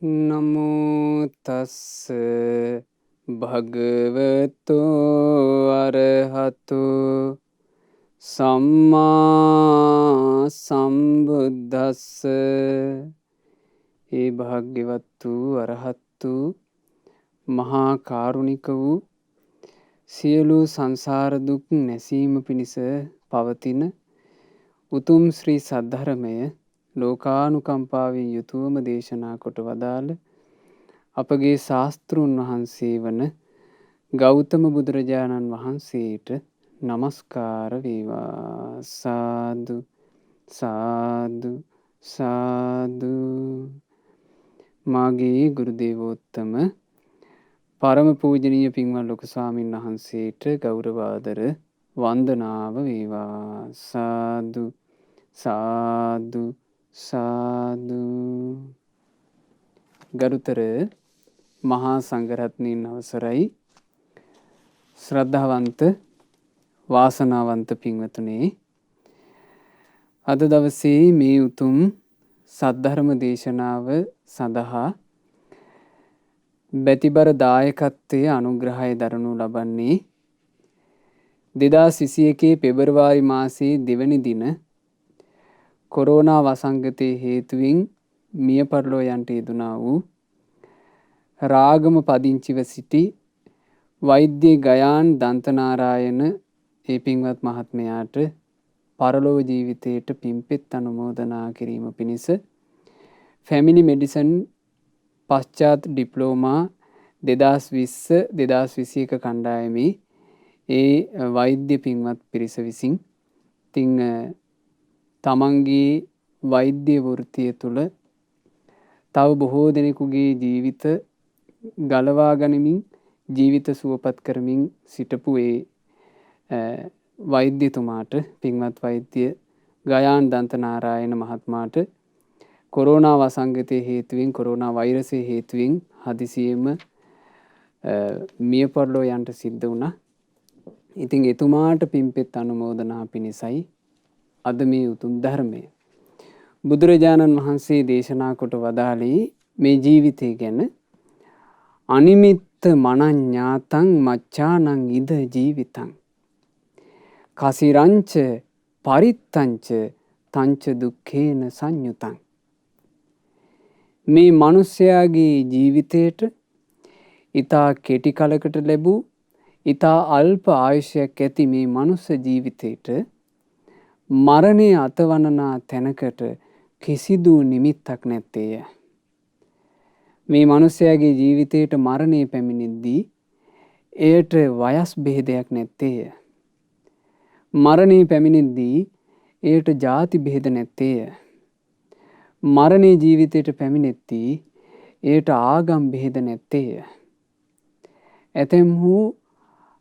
නමෝ තස්ස භගවතෝ අරහතු සම්මා සම්බුද්දස්ස. ඒ භාග්‍යවත් වූ අරහත් වූ මහා කාරුණික වූ සියලු සංසාර දුක් නැසීම පිණිස පවතින උතුම් ශ්‍රී සද්ධර්මය ලෝකානුකම්පාවෙන් යුතුවම දේශනා කොට වදාළ අපගේ ශාස්තෘන් වහන්සේ වන ගෞතම බුදුරජාණන් වහන්සේට නමස්කාර වේවා. සාදු සාදු සාදු. මාගේ ගුරු දේවෝත්තම පරම පූජනීය පින්වත් ලොකු ස්වාමීන් වහන්සේට ගෞරවාදර වන්දනාව වේවා. සාදු සාදු සාදු. ගරුතර මහා සංඝරත්නයන් අවසරයි, ශ්‍රද්ධාවන්ත වාසනාවන්ත පින්වතුනේ, අද දවසේ මේ උතුම් සද්ධර්ම දේශනාව සඳහා බැතිබර දායකත්වයේ අනුග්‍රහය දරනු ලබන්නේ 2021 පෙබරවාරි මාසයේ 2 වෙනි දින කොරෝනා වසංගතයේ හේතුවෙන් මිය පරලෝ යන්ට යෙදුනා වූ රාගම පදිංචිව සිටි වෛද්‍ය ගයාන් දන්තනාරායන ඒ පින්වත් මහත්මයාට පරලොව ජීවිතයට පින්පෙත් අනුමෝදනා කිරීම පිණිස ෆැමිලි මෙඩිසන් පශ්චාත් ඩිප්ලෝමා 2020-2021 කණ්ඩායමේ ඒ වෛද්‍ය පින්වත් පිරිස විසින් තින් තමන්ගේ වෛද්‍ය වෘත්තිය තුළ තව බොහෝ දෙනෙකුගේ ජීවිත ගලවා ගනිමින් ජීවිත සුවපත් කරමින් සිටපු ඒ වෛද්‍යතුමාට, පින්වත් වෛද්‍ය ගයාන් දන්තනාරායන මහත්මයාට කොරෝනා වසංගතයේ හේතුවෙන්, කොරෝනා වෛරසයේ හේතුවෙන් හදිසියෙම මිය පරලෝ යන්ට සිද්ධ වුණා. ඉතින් එතුමාට පින්පෙත් අනුමෝදනා පිණිසයි අද මේ උතුම් ධර්මය බුදුරජාණන් වහන්සේ දේශනා කොට වදාළේ මේ ජීවිතය ගැන. අනිමිත්ත මනඤ්ඤාතං මච්ඡානං ඉද ජීවිතං කසිරංච පරිත්තංච තංච දුක්ඛේන සංයුතං. මේ මිනිස්යාගේ ජීවිතයට ඊතා කෙටි කලකට ලැබූ ඊතා අල්ප ආයුෂයක් ඇති මේ මනුස්ස ජීවිතයට මරණය අතවනනා තැනකට කිසිදු නිමිත්තක් නැත්තේය. මේ මිනිස්යාගේ ජීවිතයට මරණය පැමිණෙද්දී එයට වයස් බෙහෙදයක් නැත්තේය. මරණය පැමිණෙද්දී එයට ಜಾති බෙහෙද නැත්තේය. මරණය ජීවිතයට පැමිණෙද්දී එයට ආගම් බෙහෙද නැත්තේය. ඇතැම්හු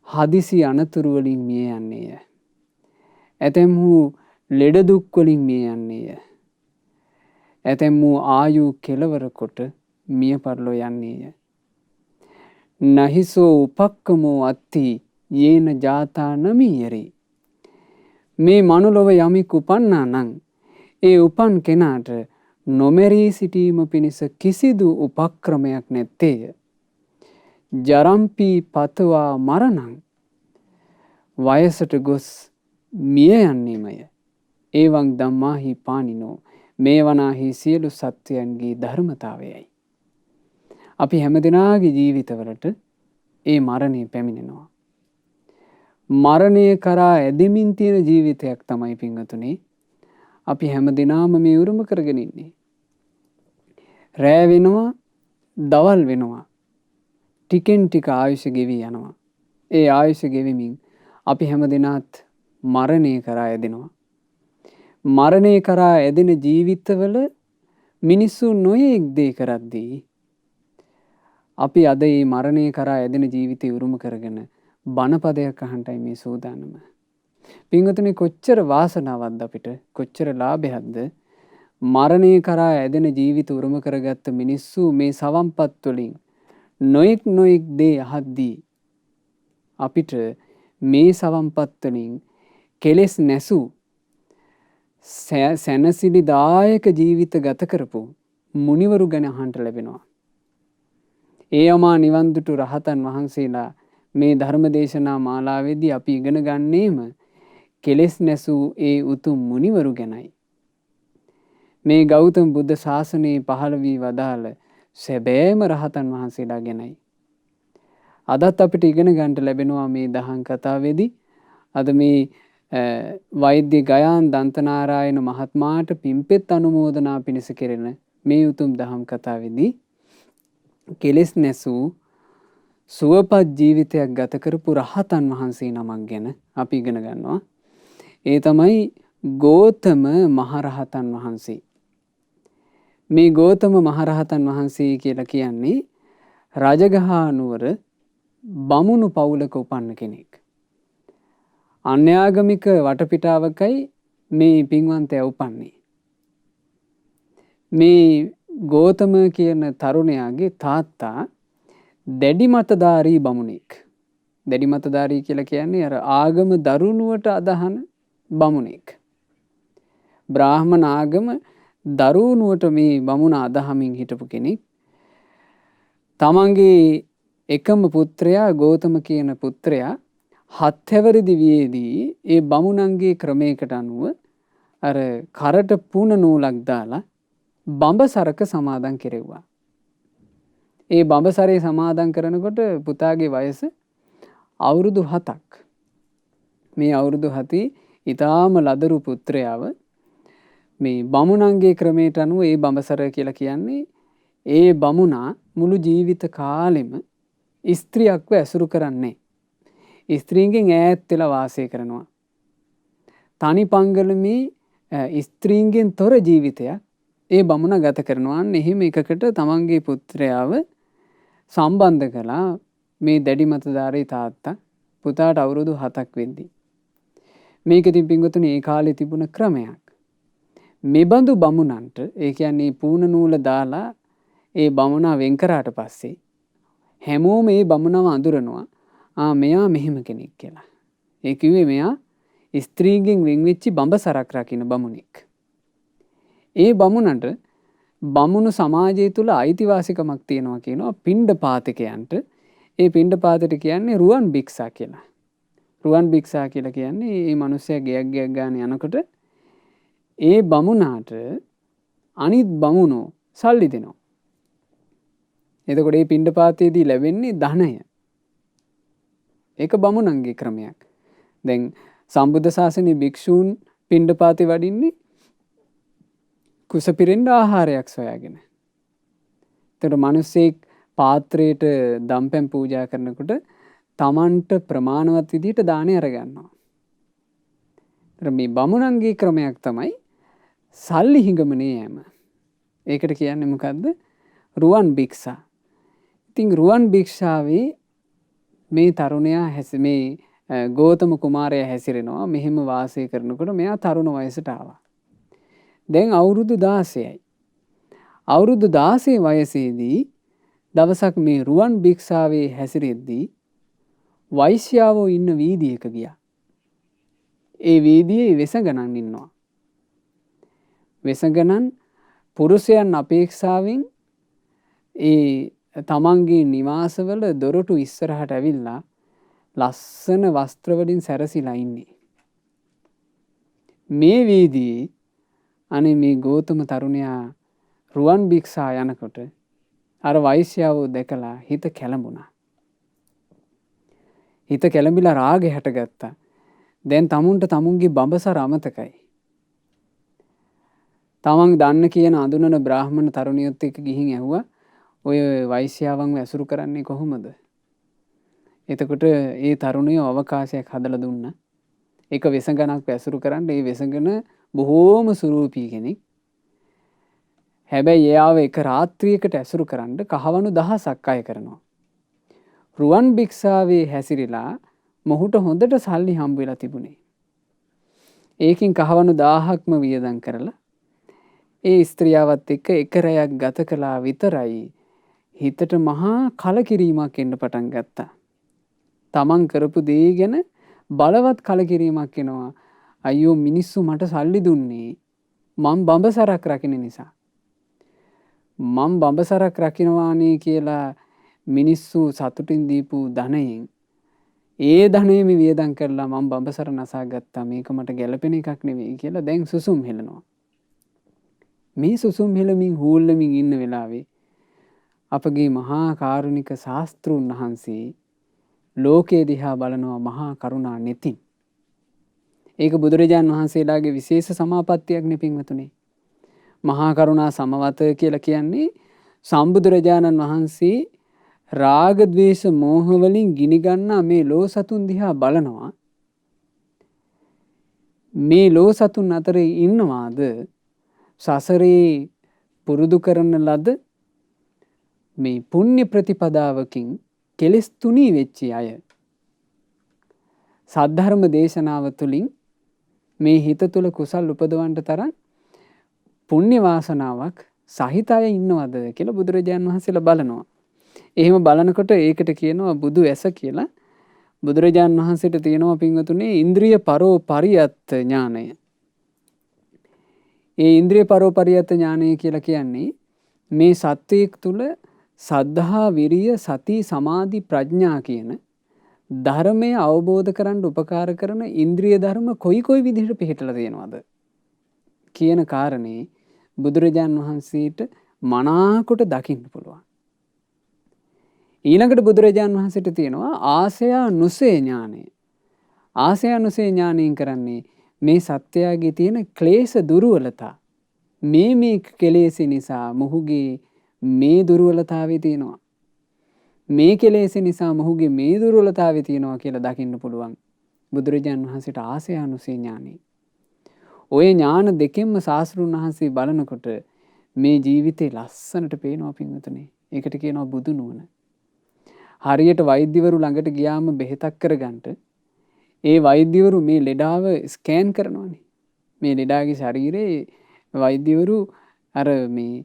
හදිසි අනතුරු වලින් මිය යන්නේය. ඇතැම්හු ලෙඩ දුක් වලින් මිය යන්නේය. ඇතැම්හු ආයු කෙලවර කොට මිය පරලෝ යන්නේය. නහිසෝ උපක්කමෝ අත්ති යේන ජාතා නමියරි. මේ මනුලොව යමෙක් උපන්නා නම් ඒ උපන් කෙනාට නොමැරී සිටීම පිණිස කිසිදු උපක්‍රමයක් නැත්තේය. ජරම්පි පතවා මරණං. වයසට ගොස් මිය යන්නේමය. ඒවං ධම්මාහි පානිනෝ. මේ වනාහි සියලු සත්වයන්ගේ ධර්මතාවයයි. අපි හැමදෙනාගේ ජීවිතවලට ඒ මරණය පැමිණෙනවා. මරණය කරා ඇදෙමින් තියෙන ජීවිතයක් තමයි පින්වතුනි අපි හැමදෙනාම මේ උරුම කරගෙන ඉන්නේ. රෑ වෙනවා, දවල් වෙනවා, ටිකෙන් ටික ආයුෂ ගෙවි යනවා. ඒ ආයුෂ ගෙවිමින් අපි හැමදෙනාත් මරණය කරා ඇදෙනවා. මරණය කරා ඇදෙන ජීවිතවල මිනිස්සු නොයෙක් දේ කරද්දී අපි අද මේ මරණය කරා ඇදෙන ජීවිතය උරුම කරගෙන බණපදයක් අහන්නයි මේ සූදානම. පින්වතුනි කොච්චර වාසනාවක්ද අපිට, කොච්චර ලාභයක්ද මරණය කරා ඇදෙන ජීවිත උරුම කරගත්ත මිනිස්සු මේ සවම්පත් වලින් නොයෙක් දේ අහද්දී අපිට මේ සවම්පත් වලින් කෙලෙස් නැසූ සැනසිලිදායක ජීවිත ගත කරපු මුනිවරු ගැන අහන්න ලැබෙනවා. ඒ අමා නිවන් දුටු රහතන් වහන්සේලා මේ ධර්ම දේශනා මාලාවේදී අපි ඉගෙන ගන්නේම කෙලෙස් නැසූ ඒ උතුම් මුනිවරු ගැනයි. මේ ගෞතම බුද්ධ ශාසනයේ පහළ වී වදාළ සැබෑම රහතන් වහන්සේලා ගැනයි. අදත් අපිට ඉගෙන ගන්නට ලැබෙනවා මේ දහම් කතාවේදී. අද මේ වෛද්‍ය ගයාන් දන්තනාරායන මහත්මයාට පින්පෙත් අනුමෝදනා පිණිස කෙරෙන මේ උතුම් දහම් කතාවේදී කෙලෙස් නැසූ සුවපත් ජීවිතයක් ගත කරපු රහතන් වහන්සේ නමක් ගැන අපි ඉගෙන ගන්නවා. ඒ තමයි ගෝතම මහරහතන් වහන්සේ. මේ ගෝතම මහරහතන් වහන්සේ කියලා කියන්නේ රජගහ නුවර බමුණු පවුලක උපන්න කෙනෙක්. අන්‍යාගමික වටපිටාවකයි මේ පින්වන්තයා උපන්නේ. මේ ගෝතම කියන තරුණයාගේ තාත්තා දැඩි මතධාරී බමුණෙක්. දැඩි මතධාරී කියලා කියන්නේ අර ආගම දරුණුවට අදහන බමුණෙක්. බ්‍රාහ්මණ ආගම දරුණුවට මේ බමුණ අදහමින් හිටපු කෙනෙක්. තමන්ගේ එකම පුත්‍රයා ගෝතම කියන පුත්‍රයා 7 හැවිරිදි වියේදී ඒ බමුණන්ගේ ක්‍රමයකට අනුව අර කරට පුන නූලක් දාලා බඹසරක සමාදන් කෙරෙව්වා. ඒ බඹසරේ සමාදන් කරනකොට පුතාගේ වයස අවුරුදු 7ක්. මේ අවුරුදු 7 ඊටාම ලදරු පුත්‍රයාව මේ බමුණන්ගේ ක්‍රමයට අනුව ඒ බඹසර කියලා කියන්නේ ඒ බමුණා මුළු ජීවිත කාලෙම ස්ත්‍රියක්ව ඇසුරු කරන්නේ. ස්ත්‍රීන්ගෙන් ඈත් වෙලා වාසය කරනවා. තනි පංගලමේ ස්ත්‍රීන්ගෙන් තොර ජීවිතයක් ඒ බමුණ ගත කරනවා. එහෙම එකකට තමන්ගේ පුත්‍රයාව සම්බන්ධ කළා මේ දැඩි මතධාරී තාත්තා පුතාට අවුරුදු 7ක් වෙද්දී. මේක ඉතින් පින්වතුනි ඒ කාලේ තිබුණ ක්‍රමයක්. මෙබඳු බමුණන්ට ඒ කියන්නේ පූර්ණ නූල දාලා ඒ බමුණා වෙන් කරාට පස්සේ හැමෝම මේ බමුණව අඳුරනවා. මෙයා මෙහෙම කෙනෙක් කියලා. ඒ කිව්වේ මෙයා ස්ත්‍රීගෙන් වෙන් වෙච්චි බඹසරක් රකින්න බමුණෙක්. ඒ බමුණට බමුණු සමාජය තුල අයිතිවාසිකමක් තියෙනවා කියනවා පිණ්ඩපාතිකයන්ට. ඒ පිණ්ඩපාතට කියන්නේ රුවන් භික්ෂා කියලා. රුවන් භික්ෂා කියලා කියන්නේ මේ මිනිස්සයා ගයක් ගන්න යනකොට ඒ බමුණාට අනිත් බමුණෝ සල්ලි දෙනවා. එතකොට මේ පිණ්ඩපාතයේදී ලැබෙන්නේ ධනය. ඒක බමුණන්ගේ ක්‍රමයක්. දැන් සම්බුද්ධ ශාසනයේ භික්ෂූන් පිණ්ඩපාතේ වඩින්නේ කුස පිරෙන්න ආහාරයක් සොයාගෙන. ඒතර මිනිස්සෙක් පාත්‍රයට දම්පැන් පූජා කරනකොට තමන්ට ප්‍රමාණවත් විදිහට දාණය අරගන්නවා. ඒතර මේ බමුණන්ගේ ක්‍රමයක් තමයි සල්ලි හිඟමනේ යෑම. ඒකට කියන්නේ මොකද්ද? රුවන් භික්ෂා. ඉතින් රුවන් භික්ෂාවේ මේ තරුණයා මේ ගෝතම කුමාරයා හැසිරෙනවා. මෙහෙම වාසය කරනකොට මෙයා තරුණ වයසට ආවා. දැන් අවුරුදු 16යි. අවුරුදු 16 වයසේදී දවසක් මේ රුවන් භික්ෂාවේ හැසිරෙද්දී වෛශ්‍යාවෝ ඉන්න වීදියක ගියා. ඒ වීදියේ වෙසගණන් ඉන්නවා. වෙසගණන් පුරුෂයන් අපේක්ෂාවෙන් ඒ තමන්ගේ නිවාසවල දොරටු ඉස්සරහට ඇවිල්ලා ලස්සන වස්ත්‍ර වලින් සැරසිලා ඉන්නේ. මේ වීදියේ අනේ මේ ගෝතම තරුණයා රුවන් භික්ෂා යනකොට අර වෛශ්‍යාවෝ දැකලා හිත කැළඹුණා. හිත කැළඹිලා රාගය හැටගත්තා. දැන් තමුන්ට තමුන්ගේ බඹසර අමතකයි. තමන් දන්න කියන අඳුනන බ්‍රාහ්මණ තරුණියොත් එක්ක ගිහින් ඇහුවා ඔය වෛශ්‍යාවන්ව ඇසුරු කරන්නේ කොහොමද? එතකොට ඒ තරුණියෝ අවකාශයක් හදලා දුන්නා. එක වෙසගණක් ඇසුරු කරන්න. ඒ වෙසගණ බොහෝම සුරූපී කෙනෙක්. හැබැයි එයාව එක රාත්‍රියකට ඇසුරු කරන්න කහවණු 1000ක් අය කරනවා. රුවන් භික්ෂාවේ හැසිරিলা මොහුට හොඳට සල්ලි හම්බ වෙලා තිබුණේ. ඒකින් කහවණු 1000ක්ම වියදම් කරලා ඒ ස්ත්‍රියවත් එක්ක එක රැයක් ගත කළා විතරයි හිතට මහා කලකිරීමක් එන්න පටන් ගත්තා. තමන් කරපු දේ ගැන බලවත් කලකිරීමක් එනවා. අයියෝ මිනිස්සු මට සල්ලි දුන්නේ මං බඹසරක් රකින්න නිසා. මම බඹසරක් රකින්නවානේ කියලා මිනිස්සු සතුටින් දීපු ධනයෙන් ඒ ධනෙම වියදම් කරලා මම බඹසර නසා ගත්තා මේක මට ගැළපෙන එකක් නෙවෙයි කියලා දැන් සුසුම් හෙලනවා. මේ සුසුම් හෙලමින් හූල්ලමින් ඉන්න වෙලාවේ අපගේ මහා කාරුණික ශාස්ත්‍රූන් වහන්සේ ලෝකයේ දිහා බලනවා මහා කරුණා නෙතින්. ඒක බුදුරජාන් වහන්සේලාගේ විශේෂ සමාපත්තියක් නේ පින්වතුනි. මහා කරුණා සමවත කියලා කියන්නේ සම්බුදුරජාණන් වහන්සේ රාග ద్వේෂ මෝහ වලින් ගිනිගන්නා මේ ලෝ සතුන් දිහා බලනවා. මේ ලෝ සතුන් අතරේ ඉන්නවාද සසරේ පුරුදු කරන ලද මේ පුණ්‍ය ප්‍රතිපදාවකින් කෙලෙස් තුනී වෙච්ච අය. සද්ධර්ම දේශනාව තුළින් මේ හිත තුළ කුසල් උපදවන්නට තරම් පුණ්‍ය වාසනාවක් සහිත අය ඉන්නවද කියලා බුදුරජාණන් වහන්සේලා බලනවා. එහෙම බලනකොට ඒකට කියනවා බුදු ඇස කියලා. බුදුරජාණන් වහන්සේට තියෙනවා පින්වතුනේ ඉන්ද්‍රිය පරෝ පරියත්ත ඥානය. ඒ ඉන්ද්‍රිය පරෝ පරියත්ත ඥානය කියලා කියන්නේ මේ සත්වයක් තුළ සද්ධා විරිය සති සමාධි ප්‍රඥා කියන ධර්මය අවබෝධ කරන්න උපකාර කරන ඉන්ද්‍රිය ධර්ම කොයි විදිහට පිහිටලා තියෙනවද කියන කාරණේ බුදුරජාන් වහන්සේට මනාකොට දකින්න පුළුවන්. ඊළඟට බුදුරජාන් වහන්සේට තියෙනවා ආසයානුසේ ඥානය. ආසයානුසේ ඥානයෙන් කරන්නේ මේ සත්‍යයේ තියෙන ක්ලේශ දුර්වලතා. මේ කෙලෙස් නිසා මොහුගේ මේ දුර්වලතාවය තියෙනවා. මේ කෙලෙස් නිසා මොහුගේ මේ දුර්වලතාවය තියෙනවා කියලා දකින්න පුළුවන්. බුදුරජාන් වහන්සේට ආසයානුසේ ඥානය. ඔය ඥාන දෙකෙන්ම ශාස්ත්‍රඥ වහන්සේ බලනකොට මේ ජීවිතේ ලස්සනට පේනවා පින්වතුනි. ඒකට කියනවා බුදු නුවණ. හරියට වෛද්‍යවරු ළඟට ගියාම බෙහෙතක් කරගන්න ඒ වෛද්‍යවරු මේ ලෙඩාව ස්කෑන් කරනවානේ. මේ ලෙඩාගේ ශරීරේ වෛද්‍යවරු අර මේ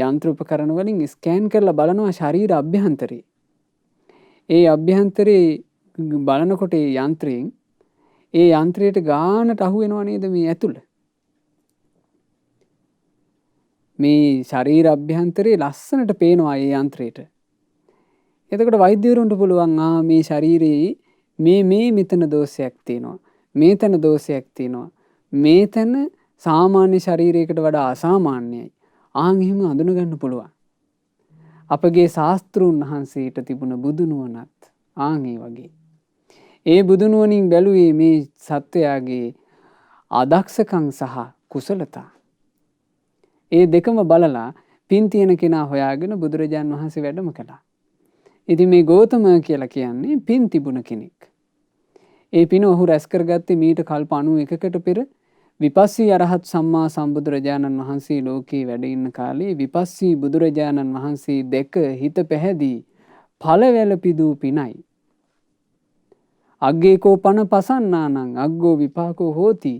යන්ත්‍ර උපකරණ වලින් ස්කෑන් කරලා බලනවා ශරීර අභ්‍යන්තරේ. ඒ අභ්‍යන්තරේ බලනකොට ඒ යන්ත්‍රයෙන් ඒ යන්ත්‍රයට ගානට අහු වෙනව නේද මේ ඇතුළ. මේ ශරීර අභ්‍යන්තරේ ලස්සනට පේනවා ඒ යන්ත්‍රයට. එතකොට වෛද්‍යවරුන්ට පුළුවන් මේ ශරීරයේ මේ මෙතන දෝෂයක් තියෙනවා. මේතන දෝෂයක් තියෙනවා. මේතන සාමාන්‍ය ශරීරයකට වඩා අසාමාන්‍යයි. එහෙම අඳුන ගන්න පුළුවන්. අපගේ ශාස්ත්‍රූන් වහන්සේට තිබුණ බුදු නුවණත් ඒ වගේ. ඒ බුදු නුවණින් බැලුවේ මේ සත්වයාගේ අදක්ෂකම් සහ කුසලතා. ඒ දෙකම බලලා පින් තියෙන කෙනා හොයාගෙන බුදුරජාන් වහන්සේ වැඩම කළා. ඉතින් මේ ගෞතම කියලා කියන්නේ පින් තිබුණ කෙනෙක්. ඒ පින ඔහු රැස් කරගත්තේ මීට කල්ප 91කට පෙර විපස්සී අරහත් සම්මා සම්බුදුරජාණන් වහන්සේ ලෝකේ වැඩ ඉන්න කාලේ විපස්සී බුදුරජාණන් වහන්සේ දැක හිත පැහැදී ඵලවැල පිදූ පිනයි. අග්ගේකෝ පන පසන්නානං අග්ගෝ විපාකෝ හෝති.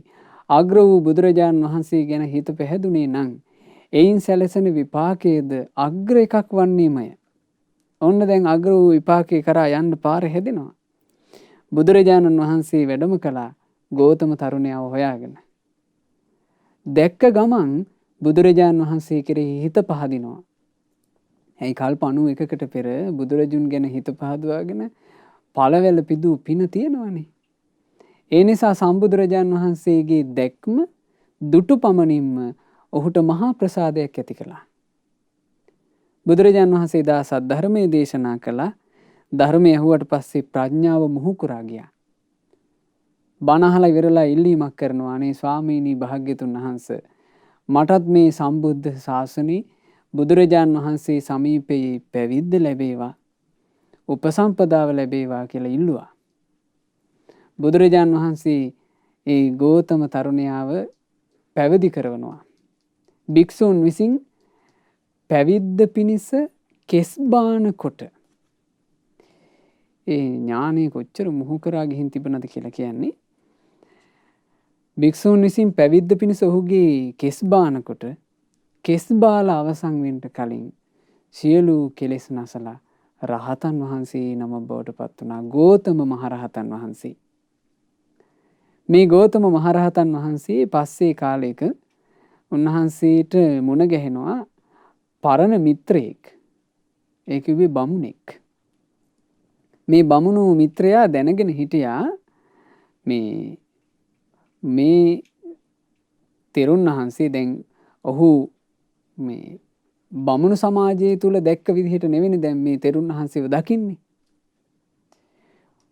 අග්‍ර වූ බුදුරජාණන් වහන්සේ ගැන හිත පැහැදුනේ නම් එයින් සැලසෙන විපාකයේද අග්‍ර එකක් වන්නේමය. ඔන්න දැන් අග්‍ර වූ විපාකේ කරා යන්න පාර හැදෙනවා. බුදුරජාණන් වහන්සේ වැඩම කළා ගෞතම තරුණයාව හොයාගෙන. දැක්ක ගමන් බුදුරජාණන් වහන්සේ කෙරෙහි හිත පහදිනවා. ඇයි කල්ප 91කට පෙර බුදුරජුන් ගැන හිත පහදවාගෙන පළවැල පිදූ පින තියෙනවනේ. ඒ නිසා සම්බුදුරජාණන් වහන්සේගේ දැක්ම දුටු පමණින්ම ඔහුට මහා ප්‍රසාදයක් ඇති කළා. බුදුරජාණන් වහන්සේ දා සද්ධර්මයේ දේශනා කළා. ධර්මය ඇහුවට පස්සේ ප්‍රඥාව මුහුකුරා ගියා. බණ අහලා ඉවරලා ඉල්ලීමක් කරනවා අනේ ස්වාමීනි භාග්‍යතුන් වහන්සේ මටත් මේ සම්බුද්ධ ශාසනේ බුදුරජාණන් වහන්සේ සමීපයේ පැවිද්ද ලැබේවා උපසම්පදාව ලැබේවා කියලා ඉල්ලුවා. බුදුරජාණන් වහන්සේ ඒ ගෞතම තරුණයාව පැවිදි කරවනවා. භික්ෂූන් විසින් පැවිද්ද පිණිස කෙස් බාන කොට ඒ ඥානෙ කොච්චර මුහු කරා ගිහින් තිබුණද කියලා කියන්නේ. භික්ෂූන් විසින් පැවිද්ද පිණිස ඔහුගේ කෙස් බානකොට කෙස් බාලා අවසන් වෙන්න කලින් සියලු කෙලෙස් නැසලා රහතන් වහන්සේ නම බවට පත් වුණා. ගෞතම මහරහතන් වහන්සේ. මේ ගෞතම මහරහතන් වහන්සේ පස්සේ කාලයක උන්වහන්සේට මුණ ගැහෙනවා පරණ මිත්‍රයෙක්. ඒ කිව්වේ බමුණෙක්. මේ බමුණු මිත්‍රයා දැනගෙන හිටියා මේ තෙරුන් වහන්සේ දැන් ඔහු මේ බමුණු සමාජය තුල දැක්ක විදිහට නෙවෙයි දැන් මේ තෙරුන් වහන්සේව දකින්නේ.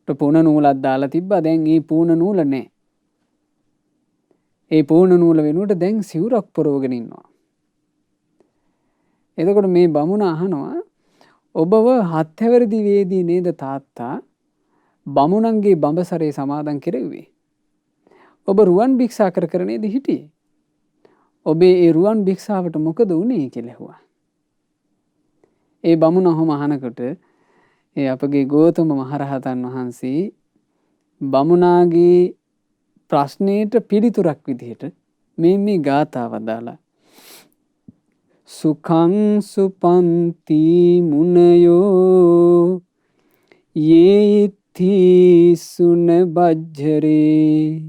පූර්ණ නූලක් දාලා තිබ්බා. දැන් මේ පූර්ණ නූල නැහැ. ඒ පූර්ණ නූල වෙනුවට දැන් සිවුරක් පොරවගෙන ඉන්නවා. එතකොට මේ බමුණ අහනවා ඔබව හත්හැවරදි වේදී නේද තාත්තා බමුණන්ගේ බඹසරේ සමාදන් කෙරෙව්වේ? ඔබ රුවන් භික්ෂා කර නේද හිටියේ? ඔබේ ඒ රුවන් භික්ෂාවට මොකද වුනේ කියලා ඇහුවා. ඒ බමුණ ඔහොම අහනකොට ඒ අපගේ ගෞතම මහරහතන් වහන්සේ බමුණාගේ ප්‍රශ්නයට පිළිතුරක් විදිහට මේ ගාථාව දාලා සුඛං සුපන්ති මුනයෝ යේති සුන බජ්ජරේ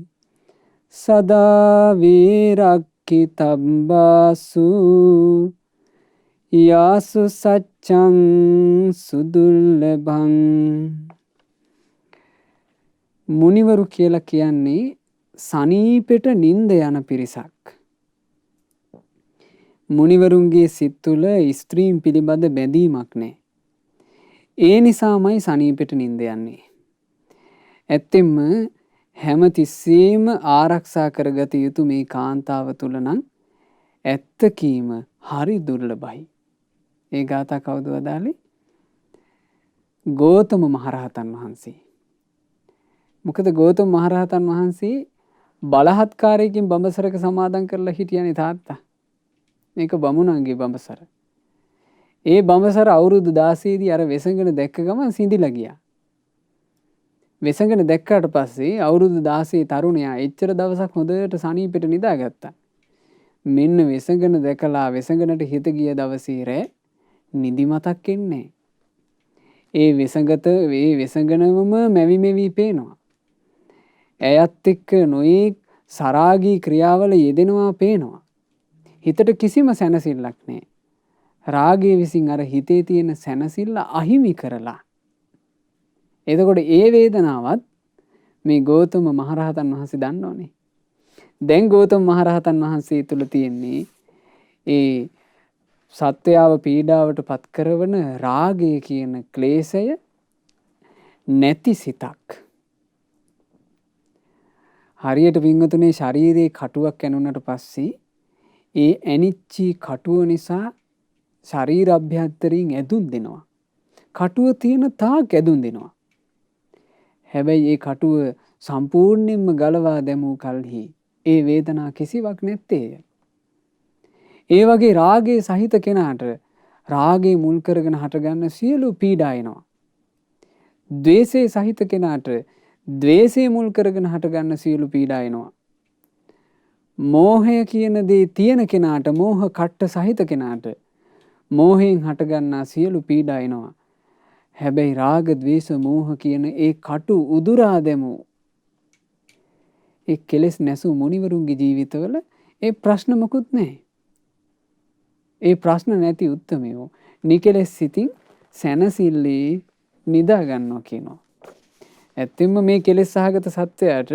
සදා වේරක්කි තබ්බාසු යාසු සච්චං සුදුල්ලභං. මුනිවරු කියලා කියන්නේ සනීපෙට නින්ද යන පිරිසක්. මුනිවරුන්ගේ සිත් තුළ ස්ත්‍රීන් පිළිබඳ බැඳීමක් නැහැ. ඒ නිසාමයි සනීපෙට නින්ද යන්නේ. ඇත්තෙන්ම හැම තිස්සෙම ආරක්ෂා කරගත යුතු මේ කාන්තාව තුළ නම් ඇත්ත කීම හරි දුර්ලභයි. ඒ ගාථා කවුද වදාළේ? ගෞතම මහරහතන් වහන්සේ. මොකද ගෞතම මහරහතන් වහන්සේ බලහත්කාරයකින් බඹසරක සමාදන් කරලා හිටියනේ තාත්තා. මේක බමුණන්ගේ බඹසර. ඒ බඹසර අවුරුදු 16 දී අර වෙසඟන දැක්ක ගමන් සිඳිලා ගියා. වෙසඟන දැක්කාට පස්සේ අවුරුදු 16 තරුණයා එච්චර දවසක් හොඳට සනීපෙට නිදාගත්තා. මෙන්න වෙසඟන දැකලා වෙසඟනට හිත ගිය දවසේ රැ නිදි මතක් එන්නේ. ඒ වෙසඟනවම මැවි පේනවා. ඇයත් එක්ක නොයෙක් සරාගී ක්‍රියාවල යෙදෙනවා පේනවා. හිතට කිසිම සැනසෙල්ලක් නැහැ. රාගය විසින් අර හිතේ තියෙන සැනසෙල්ල අහිමි කරලා. එතකොට ඒ වේදනාවත් මේ ගෞතම මහරහතන් වහන්සේ දන්නෝනේ. දැන් ගෞතම මහරහතන් වහන්සේ තුල තියෙන්නේ ඒ සත්වයාව පීඩාවට පත් කරන රාගය කියන ක්ලේශය නැති සිතක්. හරියට වින්වතුනේ ශරීරයේ කටුවක් ඇනුනට පස්සේ ඒ ඇනිච්චි කටුව නිසා ශරීර අභ්‍යන්තරයෙන් ඇදුම් දෙනවා. කටුව තියෙන තාක් ඇදුම් දෙනවා. හැබැයි ඒ කටුව සම්පූර්ණයෙන්ම ගලවා දැමූ කල්හි ඒ වේදනා කිසිවක් නැත්තේය. ඒ වගේ රාගයේ සහිත කෙනාට රාගයේ මුල් කරගෙන හටගන්න සියලු පීඩා එනවා. ද්වේෂයේ සහිත කෙනාට ද්වේෂයේ මුල් කරගෙන හටගන්න සියලු පීඩා එනවා. මෝහය කියන දේ තියෙන කෙනාට මෝහ කට්ට සහිත කෙනාට මෝහයෙන් හටගන්නා සියලු පීඩා එනවා. හැබැයි රාග ද්වේෂ මෝහ කියන ඒ කටු උදුරා දැමූ ඒ කෙලෙස් නැසූ මුනිවරුන්ගේ ජීවිතවල ඒ ප්‍රශ්න මොකුත් නැහැ. ඒ ප්‍රශ්න නැති උත්තමයෝ නිකලෙස් සිතින් සැනසෙල්ලේ නිදා ගන්නවා කියනවා. ඇත්තෙන්ම මේ කෙලෙස් සහගත සත්වයාට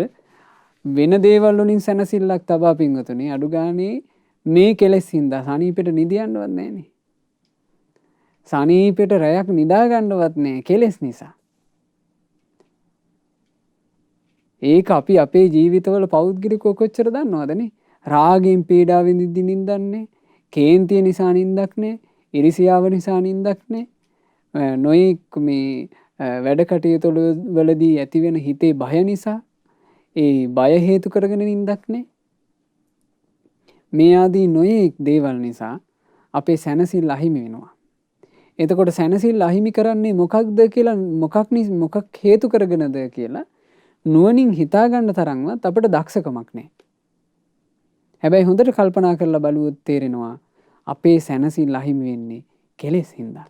වෙන දේවල් වලින් සැනසෙල්ලක් තබා පින්වතුනි අඩු ගානේ මේ කෙලෙස් හින්දා සනීපෙට නිදියන්නවත් නැහනේ. සනීපෙට රැයක් නිදා ගන්නවත් නැහැ කෙලෙස් නිසා. ඒක අපි අපේ ජීවිතවල පෞද්ගලිකව කොච්චර දන්නවදනේ? රාගයෙන් පීඩා විඳින්න නින්දන්නේ, කේන්තිය නිසා නින්දක් නැහැ, ඉරිසියාව නිසා නින්දක් නැහැ. නොයෙක් මේ වැඩ කටයුතු වලදී ඇතිවෙන හිතේ බය නිසා ඒ බය හේතු කරගෙන නින්දක් නැහැ. මේ ආදී නොයෙක් දේවල් නිසා අපේ සැනසෙල්ල අහිමි වෙනවා. එතකොට සැනසෙල්ල අහිමි කරන්නේ මොකක්ද කියලා මොකක් හේතු කරගෙනද කියලා නුවණින් හිතා ගන්න තරම්වත් අපිට දක්ෂකමක් නැහැ. හැබැයි හොඳට කල්පනා කරලා බලුවොත් තේරෙනවා අපේ සැනසෙල්ල අහිමි වෙන්නේ කෙලෙස් හින්දා.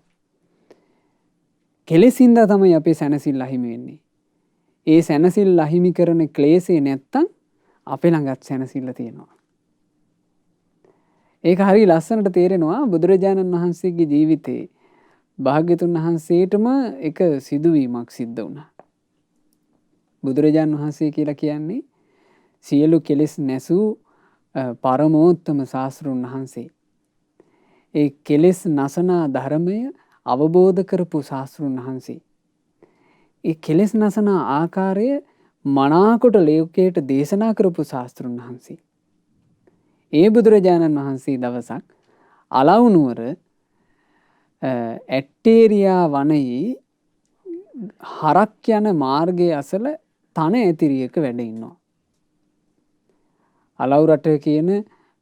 කෙලෙස් හින්දා තමයි අපේ සැනසෙල්ල අහිමි වෙන්නේ. ඒ සැනසෙල්ල අහිමි කරන ක්ලේශේ නැත්තම් අපේ ළඟත් සැනසෙල්ල තියෙනවා. ඒක හරි ලස්සනට තේරෙනවා බුදුරජාණන් වහන්සේගේ ජීවිතේ භාග්‍යතුන් වහන්සේටම එක සිදුවීමක් සිද්ධ වුණා. බුදුරජාණන් වහන්සේ කියලා කියන්නේ සියලු කෙලෙස් නැසූ පරමෝත්තම ශාස්ත්‍රඥ වහන්සේ. ඒ කෙලෙස් නසනා ධර්මය අවබෝධ කරපු ශාස්ත්‍රඥ වහන්සේ. ඒ කෙලෙස් නසනා ආකාරය මනාකොට ලෝකයට දේශනා කරපු ශාස්ත්‍රඥ වහන්සේ. ඒ බුදුරජාණන් වහන්සේ දවසක් අලව්නුවර ඇට්ටේරියා වනයේ හරක් යන මාර්ගයේ අසල තන ඇතිරියක වැඩ ඉන්නවා. අලව් රට කියන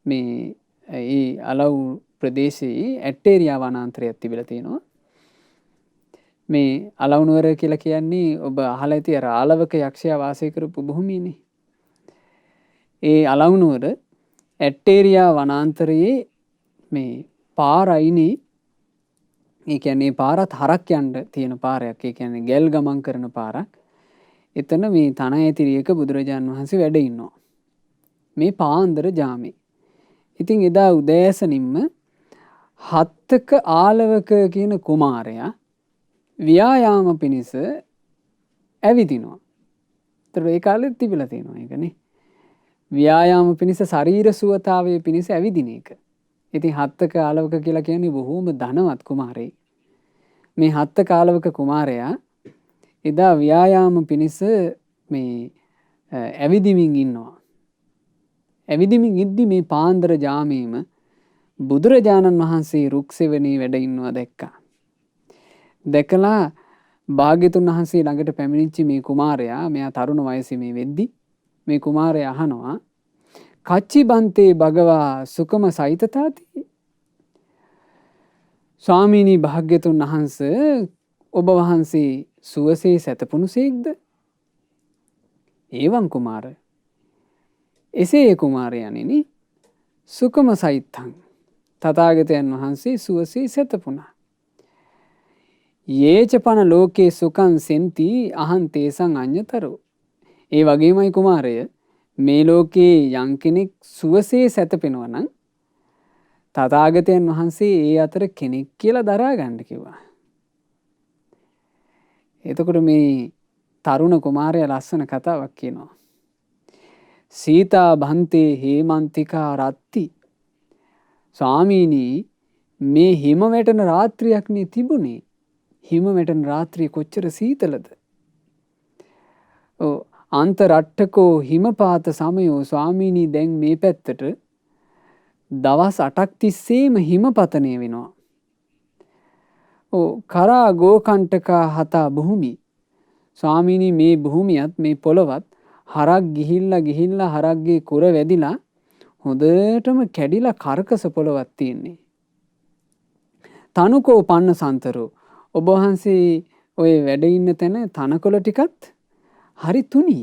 මේ ඒ අලව් ප්‍රදේශයේ ඇට්ටේරියා වනාන්තරයක් තිබිලා තියෙනවා. මේ අලව්නුවර කියලා කියන්නේ ඔබ අහලා ඇති අර ආලවක යක්ෂයා වාසය කරපු භූමියනේ. ඒ අලව්නුවර ඇට්ටේරියා වනාන්තරයේ මේ පාර අයිනේ, ඒ කියන්නේ පාරත් හරක් යන්න තියෙන පාරයක්. ඒ කියන්නේ ගැල් ගමන් කරන පාරක්. එතන මේ තන ඇතිරියක බුදුරජාන් වහන්සේ වැඩ ඉන්නවා. මේ පාන්දර ජාමේ. ඉතින් එදා උදෑසනින්ම හත්තක ආලවක කියන කුමාරයා ව්‍යායාම පිණිස ඇවිදිනවා. ඒතර ඒ කාලෙත් තිබිලා තියෙනවා ඒකනේ. ව්‍යායාම පිණිස ශරීර සුවතාවයේ පිණිස ඇවිදින එක. ඉතින් හත්තක ආලවක කියලා කියන්නේ බොහෝම ධනවත් කුමාරයෙක්. මේ හත්තක ආලවක කුමාරයා එදා ව්‍යායාම පිණිස මේ ඇවිදිමින් ඉන්නවා. ඇවිදිමින් ඉද්දි මේ පාන්දර ජාමේම බුදුරජාණන් වහන්සේ රුක්සෙවණේ වැඩ ඉන්නවා දැක්කා. දැකලා භාග්‍යතුන් වහන්සේ ළඟට පැමිණිච්ච මේ කුමාරයා, මෙයා තරුණ වයසේ මේ වෙද්දි මේ කුමාරයා අහනවා, කච්චි බන්තේ භගවා සුකම සහිතතාති. ස්වාමීනි භාග්‍යතුන් වහන්සේ, ඔබ වහන්සේ සුවසේ සැතපුණුසේක්ද? ඒවං කුමාර, එසේ කුමාරයනිනි, සුකම සහිතං. තථාගතයන් වහන්සේ සුවසේ සැතපුණා. යේචපන ලෝකේ සුකං සෙන්ති අහං තේසං අඤ්ඤතරෝ. ඒ වගේමයි කුමාරය, මේ ලෝකේ යම් කෙනෙක් සුවසේ සැතපෙනවා නම් තථාගතයන් වහන්සේ ඒ අතර කෙනෙක් කියලා දරා ගන්න කිව්වා. එතකොට මේ තරුණ කුමාරයා ලස්සන කතාවක් කියනවා. සීතා භන්තේ හේමන්තිකා රත්ති. ස්වාමීනි, මේ හිම වැටෙන රාත්‍රියක් නේ තිබුණේ. හිම වැටෙන රාත්‍රිය කොච්චර සීතලද? අන්තරට්ටකෝ හිමපාත සමයෝ. ස්වාමීනි, දැන් මේ පැත්තට දවස් 8ක් තිස්සේම හිමපතනය වෙනවා. කරා ගෝකණ්ඨකා හතා භූමි. ස්වාමීනි, මේ භූමියත් මේ පොළවත් හරක් ගිහිල්ලා හරක්ගේ කුර වැදිලා හොඳටම කැඩිලා කර්කස පොළවක් තියෙන්නේ. තනුකෝ පන්න සන්තරෝ. ඔබ වහන්සේ ඔය වැඩ ඉන්න තැන තනකොළ ටිකත් හරි තුනි.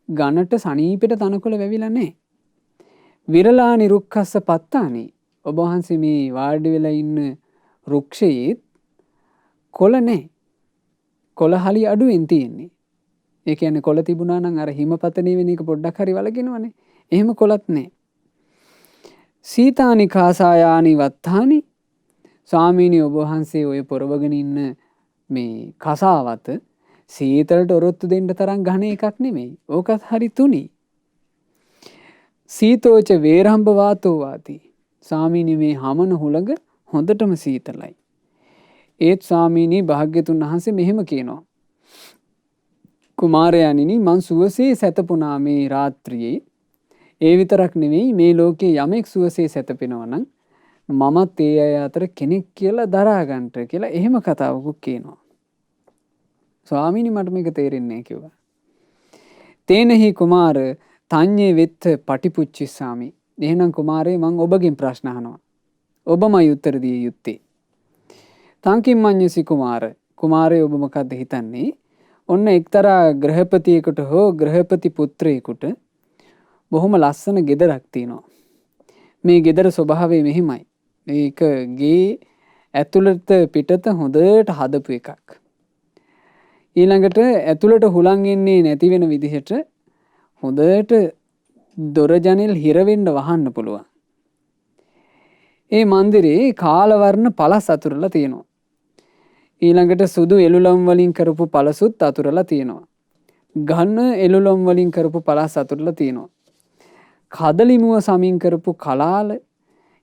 ගණට සනීපෙට තනකොළ වැවිලා නැහැ. විරලානි රුක්ඛස්ස පත්තානි. ඔබ වහන්සේ මේ වාඩි වෙලා ඉන්න රුක්ෂයේත් කොළ නැහැ. කොළ හලි අඩුවෙන් තියෙන්නේ. ඒ කියන්නේ කොළ තිබුණා නම් අර හිමපතනේ වෙන එක පොඩ්ඩක් හරි වලකිනවනේ. එහෙම කොළත් නැහැ. සීතානි කාසායානි වත්තානි. ස්වාමීනි, ඔබ වහන්සේ ඔය පොරවගෙන ඉන්න මේ කසාවත සීතලට ඔරොත්තු දෙන්න තරම් ඝන එකක් නෙමෙයි. ඕකත් හරි තුනි. සීතෝච වේරම්භ වාතෝ වාති. ස්වාමීනි, මේ හමන හුළඟ හොඳටම සීතලයි. ඒත් ස්වාමීනි භාග්‍යතුන් වහන්සේ මෙහෙම කියනවා. කුමාරයාණෙනි, මං සුවසේ සැතපුණා මේ රාත්‍රියේ. ඒ විතරක් නෙවෙයි, මේ ලෝකේ යමෙක් සුවසේ සැතපෙනවා නම් මමත් ඒ අය අතර කෙනෙක් කියලා දරා ගන්නට කියලා එහෙම කතාවකුත් කියනවා. ස්වාමීනි, මට මේක තේරෙන්නේ නැහැ කිව්වා. තේනහි කුමාර තඤ්ඤේ වෙත්ත පටිපුච්චිස්සාමි. එහෙනම් කුමාරේ, මං ඔබගෙන් ප්‍රශ්න අහනවා. ඔබමයි උත්තර දිය යුත්තේ. තංකිම්මඤ්ඤසි කුමාර. කුමාරේ, ඔබ මොකද්ද හිතන්නේ? ඔන්න එක්තරා ගෘහපතියෙකුට හෝ ගෘහපති පුත්‍රයෙකුට බොහොම ලස්සන ගෙදරක් තියෙනවා. මේ ගෙදර ස්වභාවය මෙහිමයි. මේක ගේ ඇතුළත පිටත හොඳට හදපු එකක්. ඊළඟට ඇතුළට හුලං එන්නේ නැති වෙන විදිහට හොඳට දොර ජනෙල් හිර වෙන්න වහන්න පුළුවන්. ඒ මන්දිරේ කාලවර්ණ පළස් අතුරලා තියෙනවා. ඊළඟට සුදු එළුලම් වලින් කරපු පළසුත් අතුරලා තියෙනවා. ඝන එළුලම් වලින් කරපු පළස් අතුරලා තියෙනවා. කදලිමුව සමින් කරපු කලාල,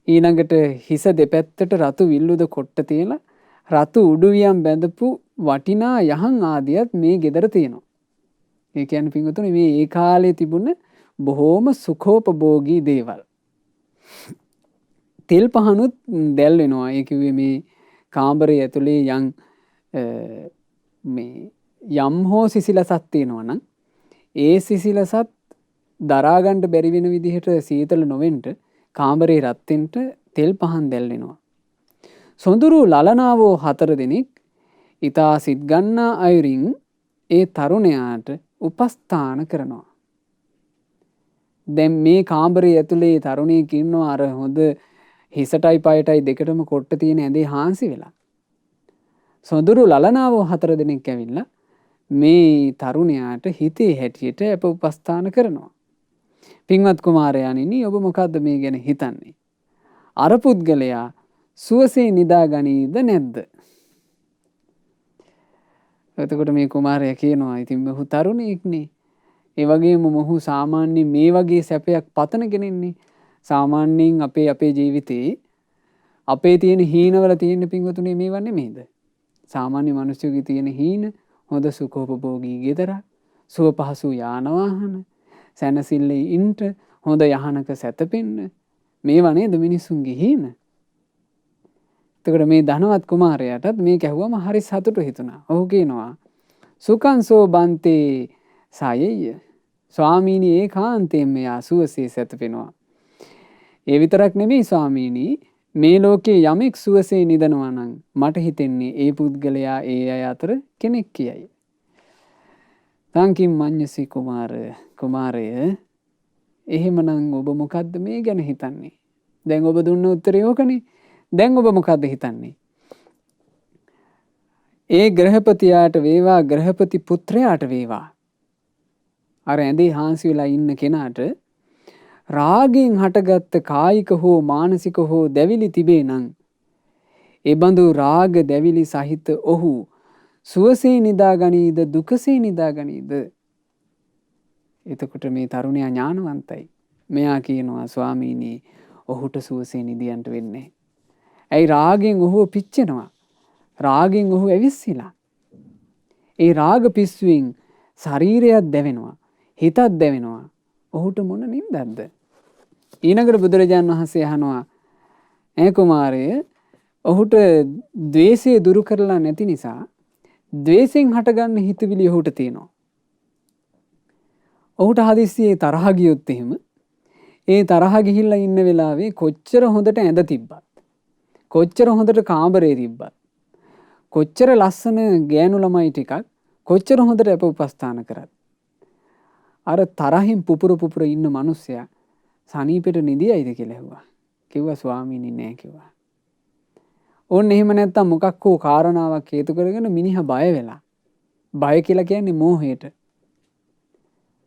ඊළඟට හිස දෙපැත්තට රතු විල්ලුද කොට්ට තියලා රතු උඩුවියම් බැඳපු වටිනා යහන් ආදියත් මේ ගෙදර තියෙනවා. ඒ කියන්නේ පින්වතුනි මේ ඒ කාලේ තිබුණ බොහෝම සුඛෝපභෝගී දේවල්. තෙල් පහනුත් දැල් වෙනවා. ඒ කිව්වේ මේ කාමරය ඇතුලේ මේ යම් හෝ සිසිලසක් තියෙනවා නම් ඒ සිසිලසත් දරා ගන්න බැරි වෙන විදිහට සීතල නොවෙන්න කාමරේ රත් වෙන්න තෙල් පහන් දැල් වෙනවා. සොඳුරු ලලනාවෝ 4 දෙනෙක් ඊතා සිත් ගන්නා අයුරින් ඒ තරුණයාට උපස්ථාන කරනවා. දැන් මේ කාමරේ ඇතුලේ තරුණයෙක් ඉන්නවා අර හොඳ හිසටයි පයටයි දෙකටම කොට්ට තියෙන ඇඳේ හාන්සි වෙලා. සොඳුරු ලලනාවෝ 4 දෙනෙක් ඇවිල්ලා මේ තරුණයාට හිතේ හැටියට අප උපස්ථාන කරනවා. පින්වත් කුමාරයාණෙනි ඔබ මොකද්ද මේ ගැන හිතන්නේ? අර පුද්ගලයා සුවසේ නිදා ගනීද නැද්ද? එතකොට මේ කුමාරයා කියනවා ඉතින් මොහු තරුණයෙක්නේ. ඒ වගේම මොහු සාමාන්‍ය මේ වගේ සැපයක් පතන කෙනෙක්නේ. සාමාන්‍යයෙන් අපේ ජීවිතේ අපේ තියෙන හීනවල තියෙන පින්වතුනි මේවා නෙමෙයිද? සාමාන්‍ය මිනිස්සුගේ තියෙන හීන හොඳ සුඛෝපභෝගී ගෙදරක්, සුව පහසු යාන වාහන, සැනසille ඉන්න, හොඳ යහනක සැතපෙන්න මේවා නේද මිනිසුන්ගේ හීන? එතකොට මේ ධනවත් කුමාරයාටත් මේක ඇහුවම හරි සතුටු හිතුණා. ඔහු කියනවා සුඛංසෝ බන්තේ සායෙය. ස්වාමීනි ඒකාන්තයෙන් මෙයා සුවසේ සැතපෙනවා. ඒ විතරක් නෙමෙයි ස්වාමීනි, මේ ලෝකේ යමෙක් සුවසේ නිදනවා නම් මට හිතෙන්නේ ඒ පුද්ගලයා ඒ අය අතර කෙනෙක් කියයි. තංකින් මඤ්ඤසි කුමාරය එහෙමනම් ඔබ මොකද්ද මේ ගැන හිතන්නේ? දැන් ඔබ දුන්න උත්තරේ ඕකනේ. දැන් ඔබ මොකද්ද හිතන්නේ? ඒ ග්‍රහපතියාට වේවා, ග්‍රහපති පුත්‍රයාට වේවා, අර ඇඳේ හාන්සි වෙලා ඉන්න කෙනාට රාගයෙන් හටගත්ත කායික හෝ මානසික හෝ දැවිලි තිබේ නම් ඒ බඳු රාග දැවිලි සහිත ඔහු සුවසේ නිදා ගනීද දුකසේ නිදා ගනීද? එතකොට මේ තරුණයා ඥානවන්තයි. මෙයා කියනවා ස්වාමීනි ඔහුට සුවසේ නිදියන්ට වෙන්නේ. ඇයි? රාගෙන් ඔහු පිච්චෙනවා. රාගෙන් ඔහු ඇවිස්සිලා. ඒ රාග පිස්සුවෙන් ශරීරයක් දැවෙනවා, හිතත් දැවෙනවා. ඔහුට මොන නින්දක්ද? ඊළඟට බුදුරජාන් වහන්සේ අහනවා කුමාරය ඔහුට ද්වේෂය දුරු කරලා නැති නිසා ද්වේෂෙන් හටගන්න හිතවිලි ඔහුට තියෙනවා. ඔහුට හදිස්සියේ තරහ ගියොත් එහෙම ඒ තරහ ගිහිල්ලා ඉන්න වෙලාවේ කොච්චර හොඳට ඇඳ තිබ්බත්, කොච්චර හොඳට කාමරේ තිබ්බත්, කොච්චර ලස්සන ගෑනු ළමයි ටිකක් කොච්චර හොඳට අප උපස්ථාන කරත් අර තරහින් පුපුර ඉන්න මිනිස්සයා සනීපෙට නිදියයිද කියලා ඇහුවා. කිව්වා ස්වාමීනි නෑ කිව්වා. ඕන්න එහෙම නැත්තම් මොකක් හෝ කාරණාවක් හේතු කරගෙන මිනිහා බය වෙලා. බය කියලා කියන්නේ මෝහයට.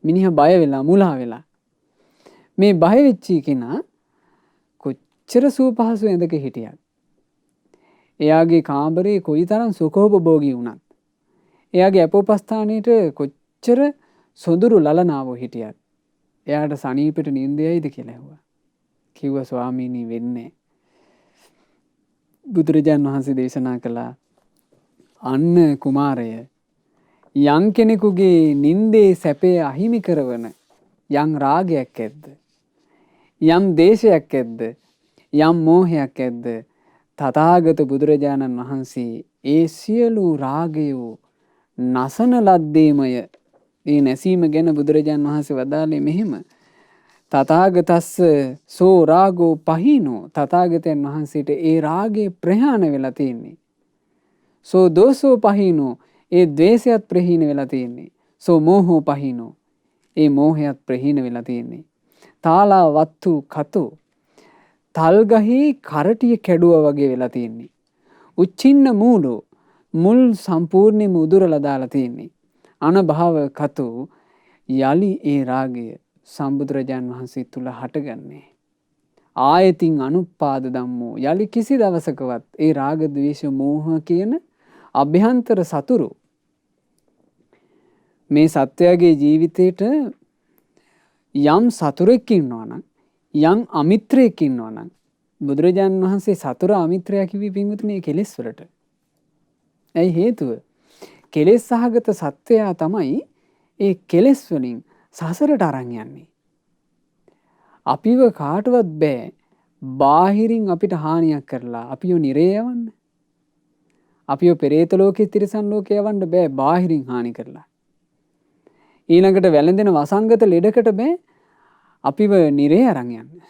මිනිහා බය වෙලා, මුලා වෙලා. මේ බය වෙච්ච කෙනා කොච්චර සුව පහසු ඇඳක හිටියත්, එයාගේ කාමරේ කොයිතරම් සුඛෝපභෝගී වුණත්, එයාගේ අපෝපස්ථානයේට කොච්චර සොඳුරු ලලනාවෝ හිටියත් එයාට සනීපෙට නිින්ද යයිද කියලා ඇහුවා. කිව්වා ස්වාමීනි වෙන්නේ. බුදුරජාන් වහන්සේ දේශනා කළා අන්න කුමාරය යම් කෙනෙකුගේ නින්දේ සැපේ අහිමි කරවන යම් රාගයක් ඇද්ද, යම් දේශයක් ඇද්ද, යම් මෝහයක් ඇද්ද, තථාගත බුදුරජාණන් වහන්සේ ඒ සියලු රාගයෝ නසන ලද්දේමය. ඒ නැසීම ගැන බුදුරජාන් වහන්සේ වදාළේ මෙහෙම. තථාගතස්ස සෝ රාගෝ පහිනෝ. තථාගතයන් වහන්සේට ඒ රාගේ ප්‍රහාණය වෙලා තියෙන්නේ. සෝ දෝසෝ පහිනෝ. ඒ ද්වේෂයත් ප්‍රහීන වෙලා තියෙන්නේ. සෝ මෝහෝ පහිනෝ. ඒ මෝහයත් ප්‍රහීන වෙලා තියෙන්නේ. තාලා වත්තු කතෝ. තල්ගහේ කරටිය කැඩුවා වගේ වෙලා තියෙන්නේ. උච්චින්න මූලෝ. මුල් සම්පූර්ණයෙන්ම උදුරලා දාලා තියෙන්නේ. අනභව කතෝ. යලි ඒ රාගය සම්බුදුරජාන් වහන්සේ තුල හටගන්නේ. ආයතින් අනුපාද ධම්මෝ යලි කිසි දවසකවත් ඒ රාග ද්වේෂ මෝහ කියන අභ්‍යන්තර සතුරු මේ සත්වයාගේ ජීවිතේට යම් සතුරෙක් ඉන්නවා නම් යම් අමිත්‍රයෙක් ඉන්නවා නම් බුදුරජාණන් වහන්සේ සතුර අමිත්‍රයා කිව්වේ පින්වතුනි කෙලෙස් වලට. ඇයි හේතුව? කෙලෙස් සහගත සත්වයා තමයි ඒ කෙලෙස් වලින් සසරට අරන් යන්නේ. අපිව කාටවත් බෑ බාහිරින් අපිට හානියක් කරලා අපිව නිරේ යවන්න. අපිව පෙරේත ලෝකේ තිරිසන් ලෝකේ යවන්න බෑ බාහිරින් හානි කරලා. ඊළඟට වැළඳෙන වසංගත ලෙඩකට බෑ අපිව නිරේ අරන් යන්න.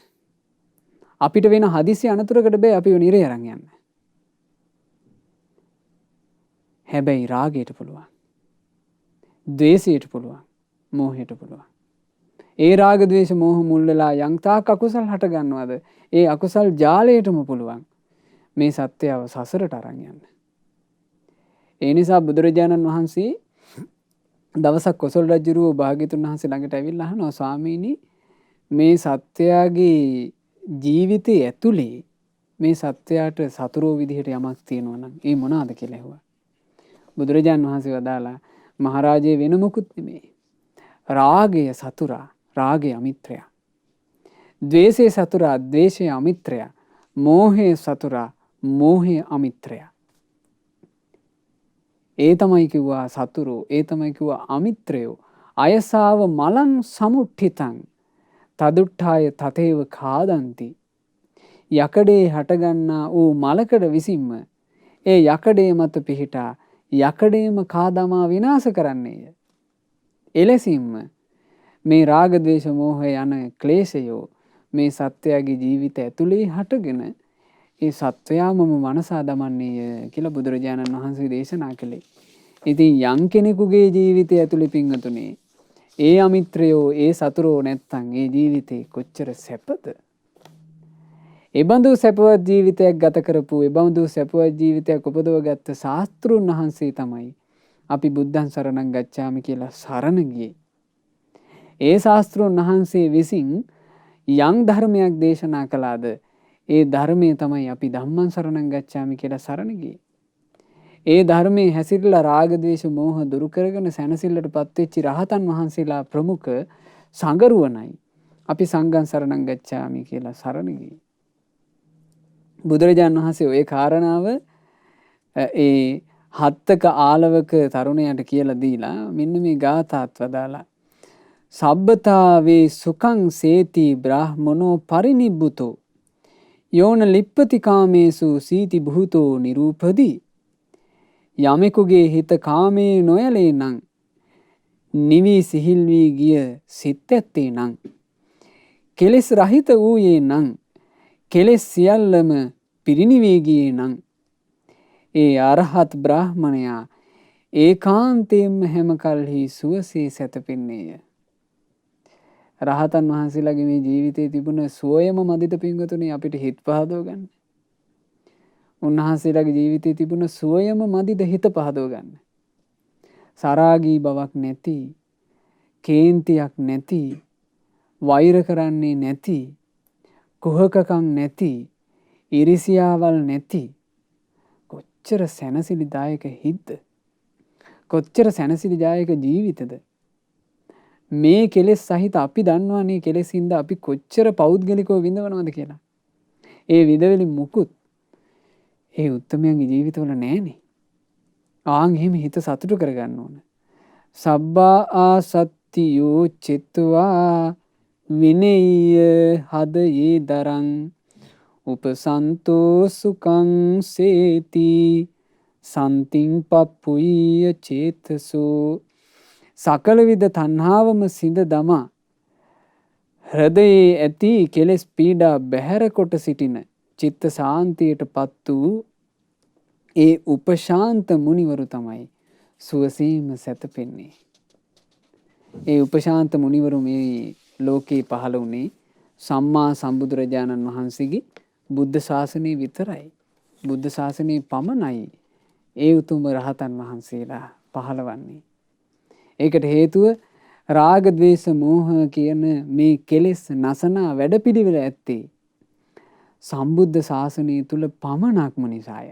අපිට වෙන හදිසි අනතුරකට බෑ අපිව නිරේ අරන් යන්න. හැබැයි රාගයට පුළුවන්. ද්වේෂයට පුළුවන්. මෝහයට පුළුවන්. ඒ රාග ද්වේෂ මෝහ මුල් වෙලා යම් තාක් අකුසල් හට ගන්නවද ඒ අකුසල් ජාලයටම පුළුවන් මේ සත්‍යව සසරට අරන් යන්න. ඒ නිසා බුදුරජාණන් වහන්සේ දවසක් කොසල් රජුරුව භාග්‍යතුන් වහන්සේ ළඟට ඇවිල්ලා අහනවා ස්වාමීනි මේ සත්‍යයේ ජීවිතයේ ඇතුලේ මේ සත්‍යයට සතුරෝ විදිහට යමක් තියෙනවා නම් ඒ මොනවාද කියලා ඇහුවා. බුදුරජාණන් වහන්සේ වදාලා මහරජේ වෙන මොකුත් නෙමෙයි. රාගය සතුරා රාගය අමිත්‍රයා. ද්වේෂය සතුරා ද්වේෂය අමිත්‍රයා. මෝහය සතුරා මෝහය අමිත්‍රයා. ඒ තමයි කිව්වා සතුරෝ ඒ තමයි කිව්වා අමිත්‍රයෝ අයසාව මලං සමුට්ඨිතං තදුට්ඨාය තතේව කාදන්ති. යකඩේ හටගන්නා වූ මලකඩ විසින්ම ඒ යකඩේ මත පිහිටා යකඩේම කාදමා විනාශ කරන්නේය. එලෙසින්ම මේ රාග ද්වේෂ මෝහ යන ක්ලේශයෝ මේ සත්වයාගේ ජීවිත ඇතුලේ හටගෙන ඒ සත්වයාමම මනසා දමන්නේය කියලා බුදුරජාණන් වහන්සේ දේශනා කළේ. ඉතින් යම් කෙනෙකුගේ ජීවිතය ඇතුලේ පිංගතුනේ ඒ අමිත්‍රයෝ ඒ සතුරෝ නැත්තම් ඒ ජීවිතේ කොච්චර සැපද? එබඳු සැපවත් ජීවිතයක් ගත කරපු එබඳු සැපවත් ජීවිතයක් උපදවගත්ත ශාස්ත්‍රුන් වහන්සේ තමයි අපි බුද්ධං සරණං ගච්ඡාමි කියලා සරණ ගියේ. ඒ ශාස්ත්‍රුන් වහන්සේ විසින් යම් ධර්මයක් දේශනා කළාද ඒ ධර්මයේ තමයි අපි ධම්මං සරණං ගච්ඡාමි කියලා සරණ ගියේ. ඒ ධර්මයේ හැසිරලා රාග ද්වේෂ මෝහ දුරු කරගෙන සැනසෙල්ලටපත් වෙච්ච රහතන් වහන්සේලා ප්‍රමුඛ සංගරුවනයි අපි සංඝං සරණං ගච්ඡාමි කියලා සරණ ගියේ. බුදුරජාණන් වහන්සේ ওই කාරණාව ඒ හත්තක ආලවක තරුණයාට කියලා දීලා මෙන්න මේ ගාථාත් වදාලා සබ්බතාවේ සුඛං සේති බ්‍රාහ්මනෝ පරිනිබ්බුතෝ යෝන ලිප්පති කාමේසු සීති භූතෝ නිරූපදී. යමෙකුගේ හිත කාමේ නොයලේ නම් නිවි සිහිල් වී ගිය සිත් ඇත්තේ නම් කෙලෙස් රහිත වූයේ නම් කෙලෙස් සියල්ලම පිරිනිවී ගියේ නම් ඒ අරහත් බ්‍රාහ්මණයා ඒකාන්තයෙන්ම හැම කල්හි සුවසේ සැතපෙන්නේය. රහතන් වහන්සේලාගේ මේ ජීවිතයේ තිබුණ සුවයම මදිත පිංගතුනේ අපිට හිත පහදව ගන්න. උන්වහන්සේලාගේ ජීවිතයේ තිබුණ සුවයම මදිද හිත පහදව ගන්න. සරාගී බවක් නැති, කේන්තියක් නැති, වෛර කරන්නේ නැති, කුහකකම් නැති, ඉරිසියාවල් නැති කොච්චර සැනසිලිදායක හිත්ද? කොච්චර සැනසිලිදායක ජීවිතද? මේ කෙලෙස් සහිත අපි දන්නවනේ කෙලෙස් හින්දා අපි කොච්චර පෞද්ගලිකව විඳවනවද කියලා. ඒ විඳවලින් මුකුත් ඒ උත්තමයන්ගේ ජීවිතවල නැහනේ. ආන් එහෙම හිත සතුටු කරගන්න ඕන. සබ්බා ආසත්තියෝ චිත්වා විනේය හදයේ දරං උපසන්තෝ සුඛං සේති සන්තිං පප්පුය්‍ය චේතසෝ. සකල විද තණ්හාවම සිඳ දමා හෘදයේ ඇති කෙලෙස් පීඩා බැහැර කොට සිටින චිත්ත සාන්තියටපත් වූ ඒ උපශාන්ත මුනිවරු තමයි සුවසීම සැතපෙන්නේ. ඒ උපශාන්ත මුනිවරු මේ ලෝකේ පහළ වුණේ සම්මා සම්බුදුරජාණන් වහන්සේගේ බුද්ධ ශාසනය විතරයි. බුද්ධ ශාසනයේ පමණයි ඒ උතුම් රහතන් වහන්සේලා පහළවන්නේ. ඒකට හේතුව රාග ද්වේෂ මෝහ කියන මේ කෙලෙස් නසනා වැඩපිළිවෙල ඇත්තේ සම්බුද්ධ ශාසනය තුල පමණක්ම නිසාය.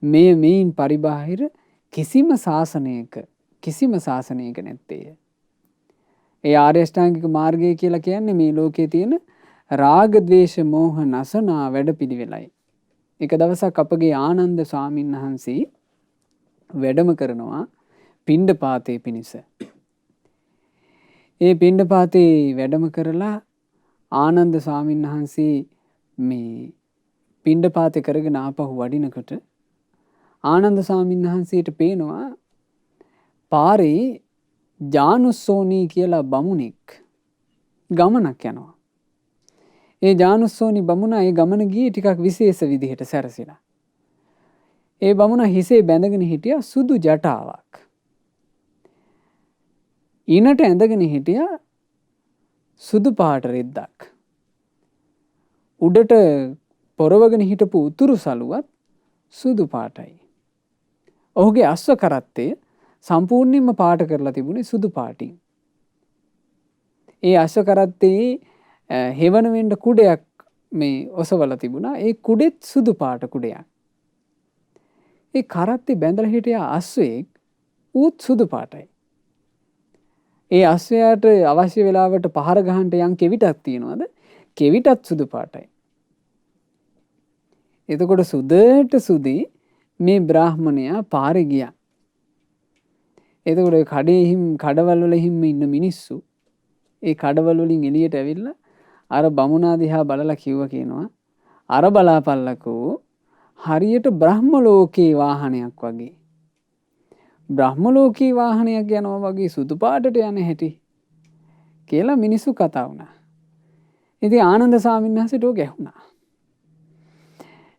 මේ මේන් පරිබාහිර කිසිම ශාසනයක නැත්තේය. ඒ ආර්ය අෂ්ටාංගික මාර්ගය කියලා කියන්නේ මේ ලෝකයේ තියෙන රාග ద్వේෂ මෝහ නසනා වැඩපිළිවෙලයි. එක දවසක් අපගේ ආනන්ද ස්වාමීන් වහන්සේ වැඩම කරනවා පිණ්ඩපාතේ පිණිස. ඒ පිණ්ඩපාතේ වැඩම කරලා ආනන්ද ස්වාමීන් වහන්සේ මේ පිණ්ඩපාතේ කරගෙන ආපහු වඩිනකොට ආනන්ද ස්වාමීන් වහන්සේට පේනවා පාරේ ජානුස්සෝනී කියලා බමුණෙක් ගමනක් යනවා. ඒ ජානුස්සෝනි බමුණා ඒ ගමන ගියේ ටිකක් විශේෂ විදිහට සැරසිලා. ඒ බමුණා හිසේ බැඳගෙන හිටියා සුදු ජටාවක්. ඊනට ඇඳගෙන හිටියා සුදු පාට රෙද්දක්. උඩට පොරවගෙන හිටපු උතුරු සළුවත් සුදු පාටයි. ඔහුගේ අශ්ව කරත්තය සම්පූර්ණයෙන්ම පාට කරලා තිබුණේ සුදු පාටින්. ඒ අශ්ව කරත්තේ හෙවන වෙන්න කුඩයක් මේ ඔසවලා තිබුණා. ඒ කුඩෙත් සුදු පාට කුඩයක්. ඒ කරත්තේ බැඳලා හිටියා අශ්වයෙක් ඌත් සුදු පාටයි. ඒ අශ්වයාට අවශ්‍ය වෙලාවට පහර ගහන්න යම් කෙවිතක් තියනවාද? කෙවිතත් සුදු පාටයි. එතකොට සුදට සුදී මේ බ්‍රාහ්මණයා පාරේ ගියා. එතකොට කඩවල වල ඉන්න මිනිස්සු ඒ කඩවල වලින් එළියට ඇවිල්ලා අර බමුණා දිහා බලලා කියනවා අර බලාපල්ලකෝ හරියට බ්‍රහ්ම ලෝකේ වාහනයක් වගේ. බ්‍රහ්ම ලෝකේ වාහනයක් යනවා වගේ සුදු පාටට යන හැටි කියලා මිනිස්සු කතා වුණා. ඉතින් ආනන්ද ස්වාමීන් වහන්සේට ඕක ඇහුණා.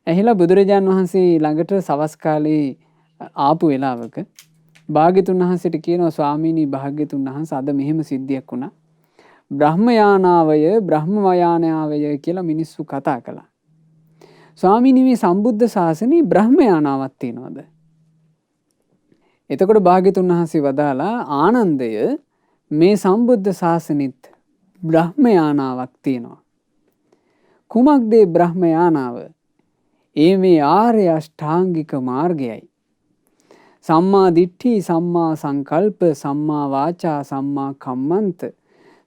ඇහිලා බුදුරජාන් වහන්සේ ළඟට සවස් කාලේ ආපු වෙලාවක භාග්‍යතුන් වහන්සේට කියනවා ස්වාමීනි භාග්‍යතුන් වහන්සේ අද මෙහෙම සිද්ධියක් වුණා. බ්‍රහ්මයානාවය බ්‍රහ්මයානාවය කියලා මිනිස්සු කතා කළා. ස්වාමීනි මේ සම්බුද්ධ ශාසනයේ බ්‍රහ්මයානාවක් තියෙනවද? එතකොට භාග්‍යතුන් වහන්සේ වදාලා ආනන්දය මේ සම්බුද්ධ ශාසනෙත් බ්‍රහ්මයානාවක් තියෙනවා. කුමක්ද බ්‍රහ්මයානාව? ඒ මේ ආර්ය අෂ්ටාංගික මාර්ගයයි. සම්මා දිට්ඨි, සම්මා සංකල්ප, සම්මා වාචා, සම්මා කම්මන්ත,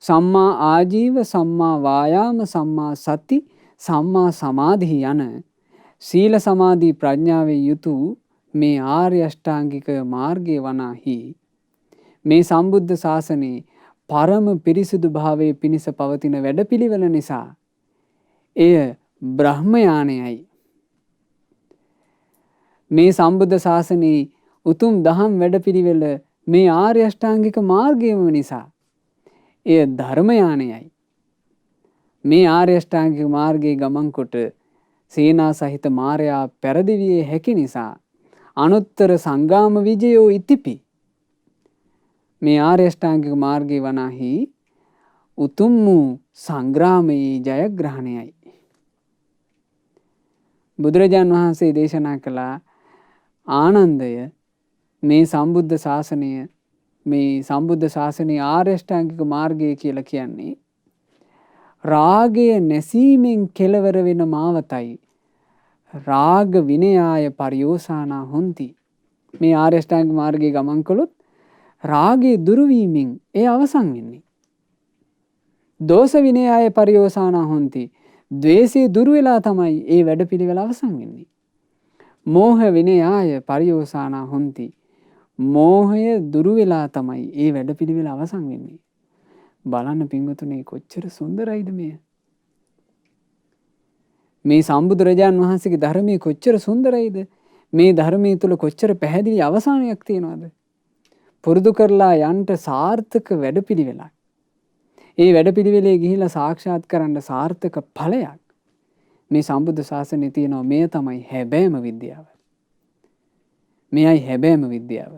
සම්මා ආජීව, සම්මා වායාම, සම්මා සති, සම්මා සමාධි යන සීල සමාධි ප්‍රඥාවේ යුතු මේ ආර්ය අෂ්ටාංගික මාර්ගයේ වනාහි මේ සම්බුද්ධ ශාසනයේ පරම පිරිසිදු භාවයේ පිණිස පවතින වැඩපිළිවෙල නිසා එය බ්‍රහ්මයානයයි. මේ සම්බුද්ධ ශාසනයේ උතුම් දහම් වැඩපිළිවෙල මේ ආර්ය අෂ්ටාංගික මාර්ගයම නිසා එය ධර්මයානයයි. මේ ආර්ය අෂ්ටාංගික මාර්ගයේ ගමන් කොට සේනා සහිත මාරයා පෙරදිවියේ හැකි නිසා අනුත්තර සංගාම විජයෝ ඉතිපි. මේ ආර්ය අෂ්ටාංගික මාර්ගයේ වනාහි උතුම් වූ සංග්‍රාමයේ ජයග්‍රහණයයි. බුදුරජාන් වහන්සේ දේශනා කළා ආනන්දය මේ සම්බුද්ධ ශාසනය මේ සම්බුද්ධ ශාසනයේ ආර්ය අෂ්ටාංගික මාර්ගය කියලා කියන්නේ රාගය නැසීමෙන් කෙලවර වෙන මාවතයි. රාග විනයාය පරියෝසානා හොಂತಿ. මේ ආර්ය අෂ්ටාංගික මාර්ගයේ ගමන් කළොත් රාගයේ දුරු වීමෙන් ඒ අවසන් වෙන්නේ. දෝෂ විනයාය පරියෝසානා හොಂತಿ. ද්වේෂය දුරු වෙලා තමයි ඒ වැඩපිළිවෙල අවසන් වෙන්නේ. මෝහ විනයාය පරියෝසානා හොಂತಿ. මෝහය දුරු වෙලා තමයි ඒ වැඩපිළිවෙල අවසන් වෙන්නේ. බලන්න පින්වතුනි කොච්චර සුන්දරයිද මෙය. මේ සම්බුදුරජාන් වහන්සේගේ ධර්මයේ කොච්චර සුන්දරයිද. මේ ධර්මයේ තුල කොච්චර පැහැදිලි අවසානයක් තියෙනවද. පුරුදු කරලා යන්න සාර්ථක වැඩපිළිවෙලක්. ඒ වැඩපිළිවෙලේ ගිහිලා සාක්ෂාත් කරන්න සාර්ථක ඵලයක් මේ සම්බුද්ධ ශාසනයේ තියෙනවා. මෙය තමයි හැබෑම විද්‍යාව. මෙයයි හැබෑම විද්‍යාව.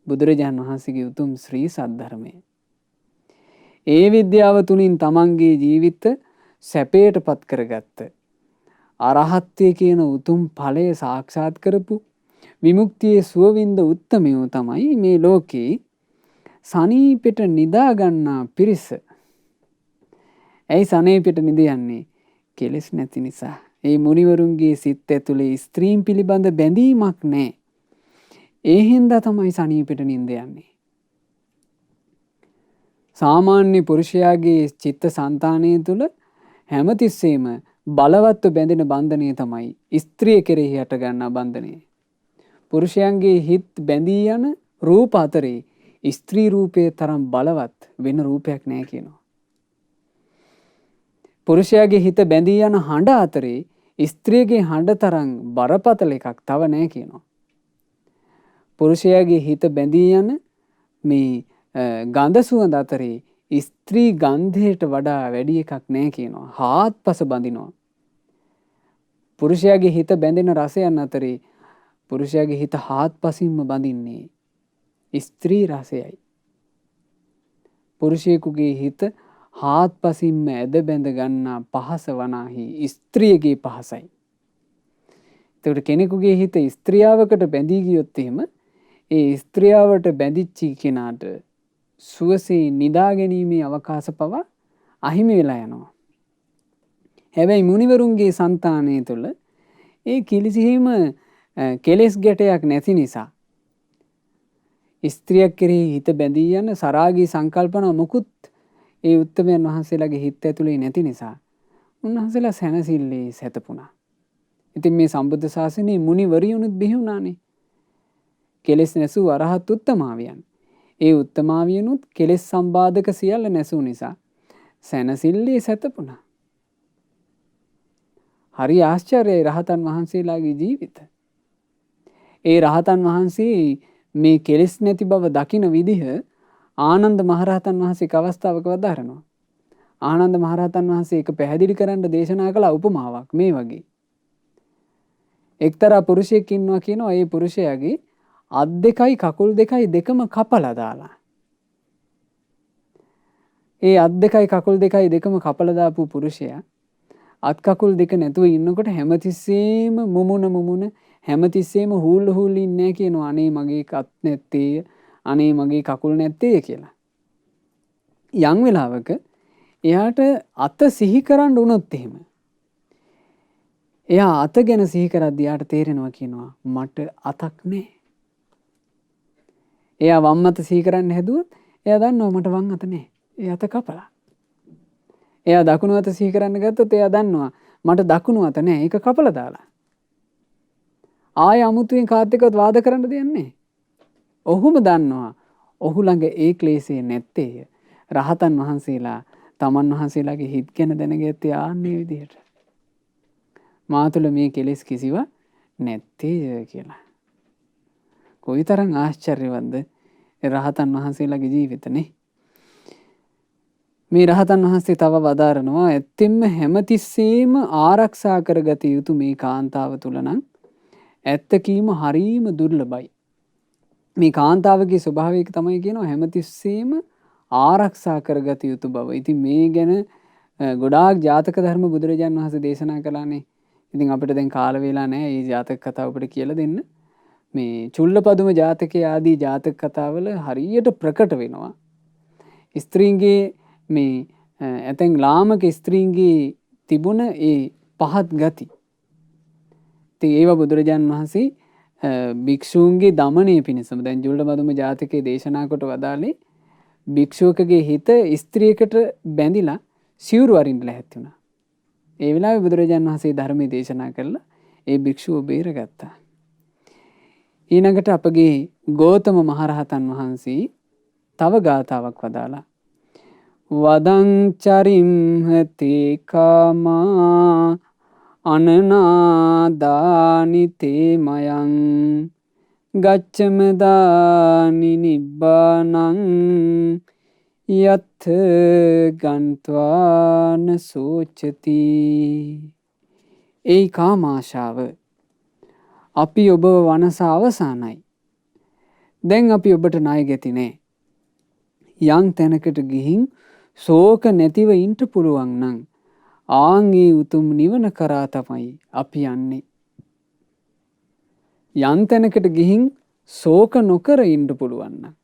බුදුරජාන් වහන්සේගේ උතුම් ශ්‍රී සද්ධර්මය. ඒ විද්‍යාව තුලින් තමන්ගේ ජීවිත සැපයට පත් කරගත්ත අරහත්ත්වයේ කියන උතුම් ඵලය සාක්ෂාත් කරපු විමුක්තියේ සුවවින්ද උත්තමයෝ තමයි මේ ලෝකේ සනීපෙට නිදා ගන්නා පිරිස. ඇයි සනීපයට නිදියන්නේ? කෙලෙස් නැති නිසා. ඒ මුනිවරුන්ගේ සිත් ඇතුලේ ස්ත්‍රීන් පිළිබඳ බැඳීමක් නැහැ. ඒ හින්දා තමයි සනීපයට නිින්ද යන්නේ. සාමාන්‍ය පුරුෂයාගේ චිත්ත සංතානය තුළ හැමතිස්සෙම බලවත්ව බැඳෙන බන්ධනය තමයි ස්ත්‍රිය කෙරෙහි හටගන්නා බන්ධනය. පුරුෂයන්ගේ හිත් බැඳී යන රූප අතරේ ස්ත්‍රී රූපයේ තරම් බලවත් වෙන රූපයක් නැහැ කියනවා. පුරුෂයාගේ හිත බැඳී යන හඬ අතරේ ස්ත්‍රියගේ හඬ තරම් බරපතල එකක් තව නැහැ කියනවා. පුරුෂයාගේ හිත බැඳී යන මේ ගඳ සුවඳ අතරේ ස්ත්‍රී ගන්ධයට වඩා වැඩි එකක් නැහැ කියනවා. හාත්පස බඳිනවා. පුරුෂයාගේ හිත බැඳෙන රසයන් අතරේ පුරුෂයාගේ හිත හාත්පසින්ම බඳින්නේ ස්ත්‍රී රසයයි. පුරුෂයෙකුගේ හිත හාත්පසින්ම ඇද බැඳ ගන්නා පහස වනාහි ස්ත්‍රියගේ පහසයි. එතකොට කෙනෙකුගේ හිත ස්ත්‍රියාවකට බැඳී ගියොත් එහෙම ඒ ස්ත්‍රියාවට බැඳිච්ච කෙනාට සුවසේ නිදා ගැනීමේ අවකාශ පවා අහිමි වෙලා යනවා. හැබැයි මුනිවරුන්ගේ సంతානය තුළ ඒ කිලිසිහිම කෙලෙස් ගැටයක් නැති නිසා ස්ත්‍රියක් කෙරෙහි හිත බැඳී යන සරාගී සංකල්පන මොකුත් ඒ උත්තමයන් වහන්සේලාගේ හිත ඇතුලේ නැති නිසා උන්වහන්සේලා සැනසille සැතපුණා. ඉතින් මේ සම්බුද්ධ ශාසනයේ මුනිවරියුනුත් බිහි වුණානේ. කෙලෙස් නැසූ අරහත් උත්තමාවියන්. ඒ උත්තමාවියනුත් කෙලෙස් සම්බාධක සියල්ල නැසූ නිසා සැනසille සැතපුණා. හරි ආශ්චර්යයි රහතන් වහන්සේලාගේ ජීවිත. ඒ රහතන් වහන්සේ මේ කෙලෙස් නැති බව දකින විදිහ ආනන්ද මහරහතන් වහන්සේ අවස්ථාවක වදාරනවා. ආනන්ද මහරහතන් වහන්සේ එක පැහැදිලි කරන්න දේශනා කළ උපමාවක් මේ වගේ. එක්තරා පුරුෂයෙක් ඉන්නවා කියනවා. ඒ පුරුෂයාගේ අත් දෙකයි කකුල් දෙකයි දෙකම කපලා දාලා. ඒ අත් දෙකයි කකුල් දෙකයි දෙකම කපලා දාපු පුරුෂයා අත් කකුල් දෙක නැතුව ඉන්නකොට හැමතිස්සෙම මුමුණ හැමතිස්සෙම හූල් ඉන්නේ කියනවා. අනේ මගේ අත් නැත්තේ, අනේ මගේ කකුල් නැත්තේ කියලා. යම් වෙලාවක එයාට අත සිහි කරන්න උනොත් එහෙම එයා අත ගැන සිහි කරද්දී එයාට තේරෙනවා කියනවා මට අතක් නැහැ. එයා වම් අත සිහි කරන්න හැදුවොත් එයා දන්නවා මට වම් අත නැහැ. ඒ අත කපලා. එයා දකුණු අත සිහි කරන්න ගත්තොත් එයා දන්නවා මට දකුණු අත නැහැ. ඒක කපලා දාලා. ආය අමුතුවෙන් කාත් එක්කවත් වාද කරන්න දෙයක් නැහැ. ඔහුම දන්නවා ඔහු ළඟ ඒ ක්ලේශය නැත්තේය. රහතන් වහන්සේලා තමන් වහන්සේලාගේ හිත් ගැන දැනගත්තේ ආන්නේ විදිහට. මා තුළ මේ කෙලෙස් කිසිවක් නැත්තේය කියලා. කොයිතරම් ආශ්චර්යවත්ද රහතන් වහන්සේලාගේ ජීවිතනේ. මේ රහතන් වහන්සේ තව වදාරනවා ඇත්තෙන්ම හැමතිස්සෙම ආරක්ෂා කරගත යුතු මේ කාන්තාව තුළ නම් ඇත්ත කීම හරීම දුර්ලභයි. මේ කාන්තාවගේ ස්වභාවය තමයි කියනවා හැමතිස්සෙම ආරක්ෂා කරගත යුතු බව. ඉතින් මේ ගැන ගොඩාක් ජාතක ධර්ම බුදුරජාණන් වහන්සේ දේශනා කළානේ. ඉතින් අපිට දැන් කාල වේලා නැහැ මේ ජාතක කතාව අපිට කියලා දෙන්න. මේ චුල්ලපදුම ජාතකයේ ආදී ජාතක කතාවල හරියට ප්‍රකට වෙනවා. ස්ත්‍රීන්ගේ මේ ඇතැම් ලාමක ස්ත්‍රීන්ගේ තිබුණ ඒ පහත් ගති. ඉතින් ඒවා බුදුරජාණන් වහන්සේ භික්ෂූන්ගේ දමනය පිණිසම දැන් චුල්ලපදුම ජාතකයේ දේශනා කොට වදාළේ භික්ෂුවකගේ හිත ස්ත්‍රියකට බැඳිලා සිවුරු අරින්න ලැහැත් වුණා. ඒ වෙලාවේ බුදුරජාණන් වහන්සේ ධර්මයේ දේශනා කළා ඒ භික්ෂුව බේරගත්තා. ඊළඟට අපගේ ගෞතම මහරහතන් වහන්සේ තව ගාථාවක් වදාලා වදං චරිම්හති කාමා අනනාදානිතේ මයං ගච්ඡම දානි නිබ්බානං යත් ගන්්වාන සෝචති. ඒ කාමාශාව අපි ඔබ වනස අවසానයි. දැන් අපි ඔබට ණය ගැති නෑ. යම් තැනකට ගිහින් ශෝක නැතිව ඉන්න පුළුවන් නම් ආන්ගේ උතුම් නිවන කරා තමයි අපි යන්නේ. යම් තැනකට ගිහින් ශෝක නොකර ඉන්න පුළුවන් නම්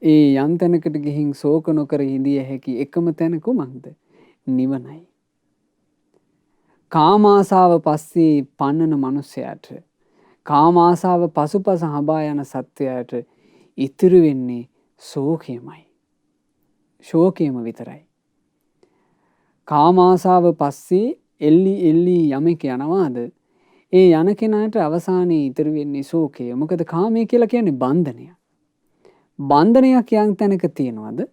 ඒ යම් තැනකට ගිහින් ශෝක නොකර ඉඳිය හැකි එකම තැන කුමක්ද? නිවනයි. කාම ආසාව පස්සේ පන්නන මනුස්සයාට, කාම ආසාව පසුපස හඹා යන සත්වයාට ඉතුරු වෙන්නේ ශෝකයමයි. ශෝකයම විතරයි. කාම ආසාව පස්සේ එල්ලි එල්ලි යමෙක් යනවාද? ඒ යන කෙනාට අවසානයේ ඉතුරු වෙන්නේ ශෝකය. මොකද කාමය කියලා කියන්නේ බන්ධනය. බන්ධනයක් යම් තැනක තියනවාද?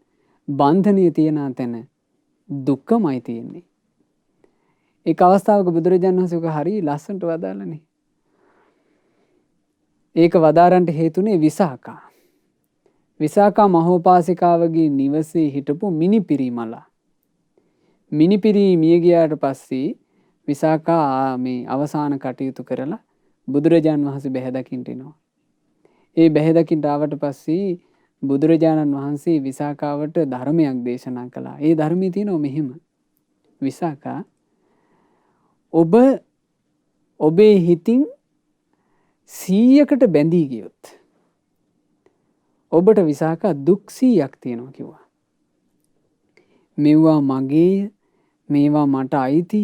බන්ධනය තියන තැන දුක්ඛමයි තියෙන්නේ. ඒක අවස්ථාවක බුදුරජාණන් වහන්සේ ඔක හරි ලස්සනට වදාළනේ. ඒක වදාරන්නට හේතුනේ විසාකා. විසාකා මහෝපාසිකාවගේ නිවසේ හිටපු මිනිපිරි මල. මිනිපිරි මිය ගියාට පස්සේ විසාකා මේ අවසාන කටයුතු කරලා බුදුරජාණන් වහන්සේ බැහැ දකින්න එනවා. ඒ බැහැ දකින්න ආවට පස්සේ බුදුරජාණන් වහන්සේ විසාකාවට ධර්මයක් දේශනා කළා. ඒ ධර්මයේ තියෙනවා මෙහෙම. විසාකා, ඔබ ඔබේ හිතින් 100කට බැඳී ගියොත් ඔබට විසාකා දුක් 100ක් තියෙනවා කිව්වා. මේවා මගේ, මේවා මට අයිති,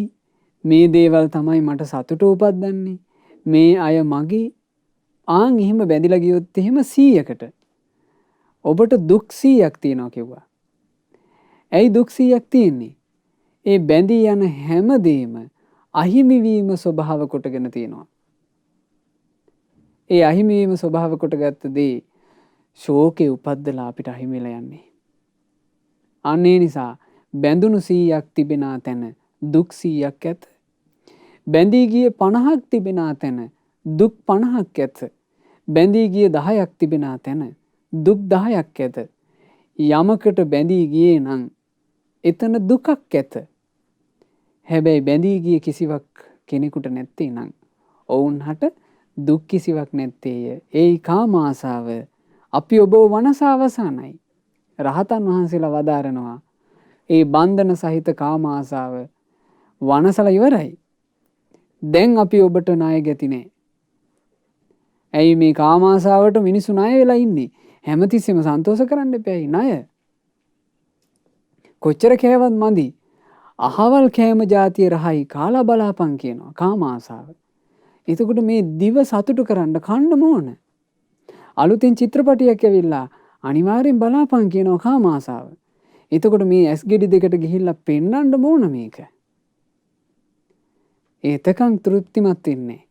මේ දේවල් තමයි මට සතුට උපද්දන්නේ, මේ අය මගේ. ආන් එහෙම බැඳිලා ගියොත් එහෙම 100කට ඔබට දුක් 100ක් තියෙනවා කිව්වා. ඇයි දුක් 100ක් තියෙන්නේ? ඒ බැඳී යන හැම දෙයක්ම අහිමි වීම ස්වභාව කොටගෙන තියෙනවා. ඒ අහිමි වීම ස්වභාව කොටගත්ත දේ ශෝකේ උපද්දලා අපිට අහිමිලා යන්නේ. අනේ නිසා බැඳුණු 100ක් තිබෙන තැන දුක් 100ක් ඇත. බැඳී ගිය 50ක් තිබෙන තැන දුක් 50ක් ඇත. බැඳී ගිය 10ක් තිබෙන තැන දුක් 10ක් ඇත. යමකට බැඳී ගියේ නම් එතන දුකක් ඇත. හැබැයි බැඳී ගිය කිසිවක් කෙනෙකුට නැත්තේ නම් ඔවුන් හට දුක් කිසිවක් නැත්තේය. ඒයි කාම ආසාව අපි ඔබ වනසා අවසానයි. රහතන් වහන්සේලා වදාරනවා ඒ බන්ධන සහිත කාම ආසාව වනසලා ඉවරයි. දැන් අපි ඔබට ණය ගැති නෑ. ඇයි මේ කාම ආසාවට මිනිස්සු ණය වෙලා ඉන්නේ? හැමතිස්සෙම සන්තෝෂ කරන්න එපායි ණය. කොච්චර කෑවත් මදි. අහවල් කෑම જાතිය රහයි කාලා බලාපන් කියනවා කාම ආසාව. එතකොට මේ දිව සතුටු කරන්න කන්න ඕන. අලුතෙන් චිත්‍රපටියක් ඇවිල්ලා අනිවාර්යෙන් බලාපන් කියනවා කාම ආසාව. එතකොට මේ ඇස් ගෙඩි දෙකට ගිහිල්ලා පෙන්වන්න ඕන මේක. ඒතකන් තෘප්තිමත් වෙන්නේ.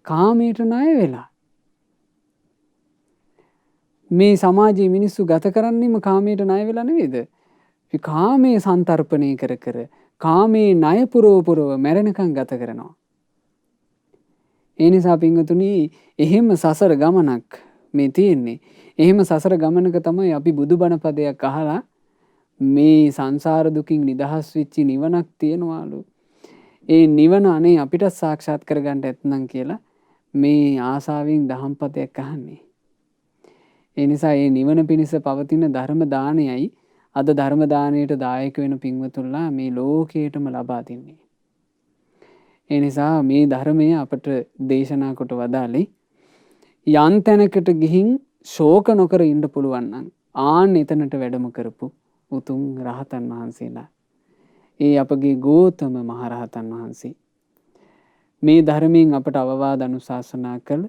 කාමයට ණය වෙලා. මේ සමාජයේ මිනිස්සු ගත කරන්නේම කාමයට ණය වෙලා නෙවෙයිද? කාමයේ සන්තරපණය කර කර කාමයේ ණය පුරව මැරෙනකන් ගත කරනවා. ඒ නිසා පින්වතුනි එහෙම සසර ගමනක් මේ තියෙන්නේ. එහෙම සසර ගමනක තමයි අපි බුදුබණ පදයක් අහලා මේ සංසාර දුකින් නිදහස් වෙච්චි නිවනක් තියනවාලු. ඒ නිවන අනේ අපිට සාක්ෂාත් කරගන්න ඇත්නම් කියලා මේ ආසාවෙන් දහම් පදයක් අහන්නේ. ඒ නිසා මේ නිවන පිණිස පවතින ධර්ම දානයයි අද ධර්ම දානයට දායක වෙන පින්වතුන්ලා මේ ලෝකයටම ලබා දෙන්නේ. ඒ නිසා මේ ධර්මය අපට දේශනා කොට වදාළේ යම් තැනකට ගිහින් ශෝක නොකර ඉන්න පුළුවන් නම් ආන් එතනට වැඩම කරපු උතුම් රහතන් වහන්සේලා. ඒ අපගේ ගෝතම මහරහතන් වහන්සේ. මේ ධර්මයෙන් අපට අවවාද අනුශාසනා කළ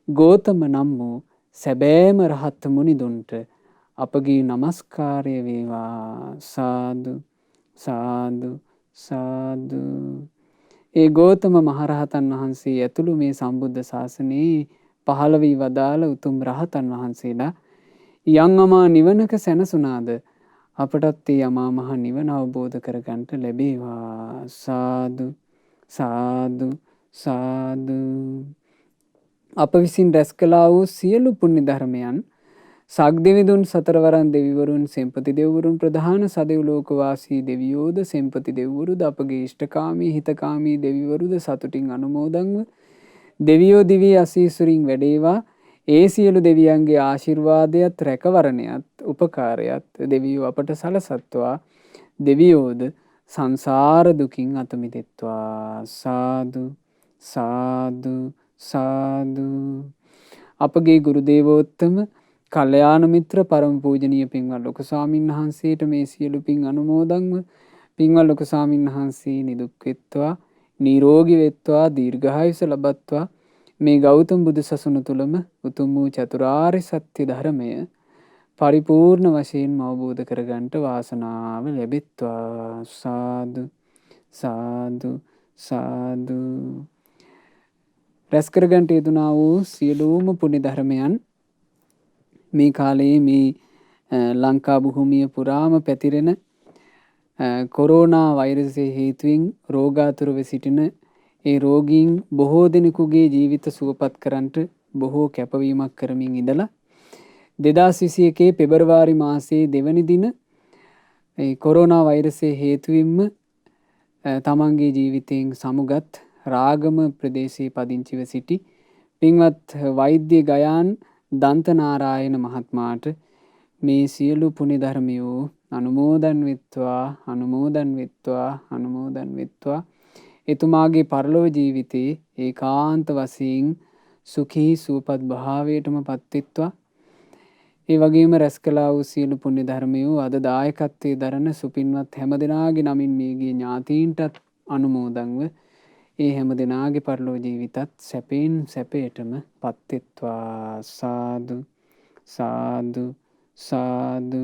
ගෝතම නම් වූ සැබෑම රහත් මුනිදුන්ට අපගේ নমස්කාරය වේවා. සාදු සාදු සාදු. ඒ ගෝතම මහරහතන් වහන්සේ ඇතුළු මේ සම්බුද්ධ ශාසනයේ පහළ වී වදාළ උතුම් රහතන් වහන්සේලා යම් අමා නිවනක සැනසුණාද අපටත් ඒ අමා මහ නිවන අවබෝධ කරගන්නට ලැබේවා. සාදු සාදු සාදු. අප විසින් රැස් කළා වූ සියලු පුණ්‍ය ධර්මයන් සක්දෙවිඳුන් සතරවරන් දෙවිවරුන් සෙන්පති දෙවිවරුන් ප්‍රධාන සදෙව් ලෝකවාසී දෙවියෝද සෙන්පති දෙවිවරුද අපගේ ඉෂ්ඨකාමී හිතකාමී දෙවිවරුද සතුටින් අනුමෝදන්ව දෙවියෝ දිවි අසීසුරින් වැඩේවා. ඒ සියලු දෙවියන්ගේ ආශිර්වාදයත් රැකවරණයත් උපකාරයත් දෙවියෝ අපට සලසත්වා දෙවියෝද සංසාර දුකින් අත මිදෙත්වා. සාදු සාදු සාදු. අපගේ ගුරු දේවෝත්තම කල්යාණ මිත්‍ර පරම පූජනීය පින්වත් ලොකු ස්වාමීන් වහන්සේට මේ සියලු පින් අනුමෝදන්ව පින්වත් ලොකු ස්වාමීන් වහන්සේ නිදුක් වෙත්වා, නිරෝගී වෙත්වා, දීර්ඝායුෂ ලබත්වා. මේ ගෞතම බුදු සසුන තුළම උතුම් වූ චතුරාර්ය සත්‍ය ධර්මය පරිපූර්ණ වශයෙන් අවබෝධ කරගන්නට වාසනාව ලැබෙත්වා. සාදු සාදු සාදු. රැස් කරගන්නට යෙදුනා වූ සියලුම පුණ්‍ය ධර්මයන් මේ කාලයේ මේ ලංකා භූමිය පුරාම පැතිරෙන කොරෝනා වෛරසය හේතුවෙන් රෝගාතුරව සිටින ඒ රෝගීන් බොහෝ දෙනෙකුගේ ජීවිත සුවපත් කරන්නට බොහෝ කැපවීමක් කරමින් ඉඳලා 2021 පෙබරවාරි මාසයේ දෙවැනි දින කොරෝනා වෛරසය හේතුවෙන්ම තමන්ගේ ජීවිතයෙන් සමුගත් රාගම ප්‍රදේශයේ පදිංචිව සිටි පින්වත් වෛද්‍ය ගයාන් දන්තනාරායන මහත්මයාට මේ සියලු පුණ්‍ය ධර්මයෝ අනුමෝදන් වෙත්වා, අනුමෝදන් වෙත්වා, අනුමෝදන් වෙත්වා. එතුමාගේ පරලොව ජීවිතේ ඒකාන්ත වශයෙන් සුඛී සුවපත් භාවයටම පත්වෙත්වා. ඒ වගේම රැස් කළා වූ සියලු පුණ්‍ය ධර්මයෝ අද දායකත්වයේ දරන සුපින්වත් හැම දෙනාගේ නමින් මේගේ ඥාතීන්ටත් අනුමෝදන්ව ඒ හැම දෙනාගේ පරලොව ජීවිතත් සැපෙන් සැපයටම පත්වෙත්වා. සාදු සාදු සාදු.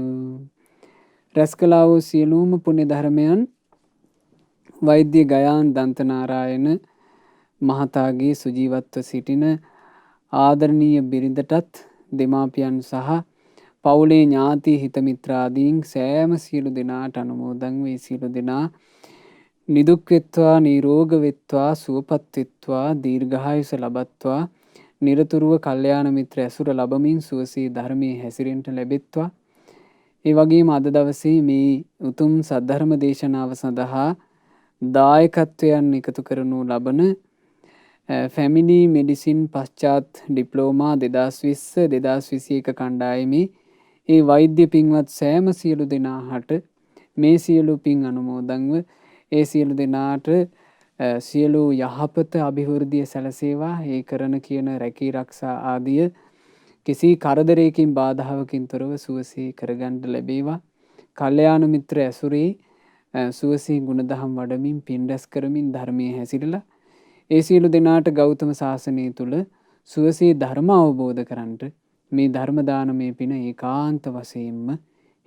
රැස් කළා වූ සියලුම පුණ්‍ය ධර්මයන් වෛද්‍ය ගයාන් දන්තනාරායන මහතාගේ සුජීවත්ව සිටින ආදරණීය බිරිඳටත් දෙමාපියන් සහ පවුලේ ඥාති හිත මිත්‍රාදීන් සෑම සියලු දෙනාට අනුමෝදන් වේ. සියලු දෙනා නිදුක් වෙත්වා, නිරෝග වෙත්වා, සුවපත් වෙත්වා, දීර්ඝායුෂ ලබත්වා. නිරතුරුව කල්යාණ මිත්‍ර ඇසුර ලබමින් සුවසේ ධර්මයේ හැසිරෙන්නට ලැබෙත්වා. ඒ වගේම අද දවසේ මේ උතුම් සද්ධර්ම දේශනාව සඳහා දායකත්වයන් එකතු කරනු ලබන ෆැමිලි මෙඩිසින් පශ්චාත් ඩිප්ලෝමා 2020-2021 කණ්ඩායමේ ඒ වෛද්‍ය පින්වත් සෑම සියලු දෙනාට මේ සියලු පින් අනුමෝදන්ව ඒ සියලු දෙනාට සියලු යහපත අභිවෘද්ධිය සැලසේවා. ඒ කරන කියන රැකී රක්ෂා ආදිය කිසි කරදරයකින් බාධාවකින් තොරව සුවසේ කරගන්න ලැබේවා. කල්යාණ මිත්‍ර ඇසුරේ සුවසේ ගුණදහම් වඩමින් පින් රැස් කරමින් ධර්මයේ හැසිරලා ඒ සියලු දෙනාට ගෞතම සාසනය තුල සුවසේ ධර්ම අවබෝධ කරන්ට මේ ධර්ම දානමය පින ඒකාන්ත වශයෙන්ම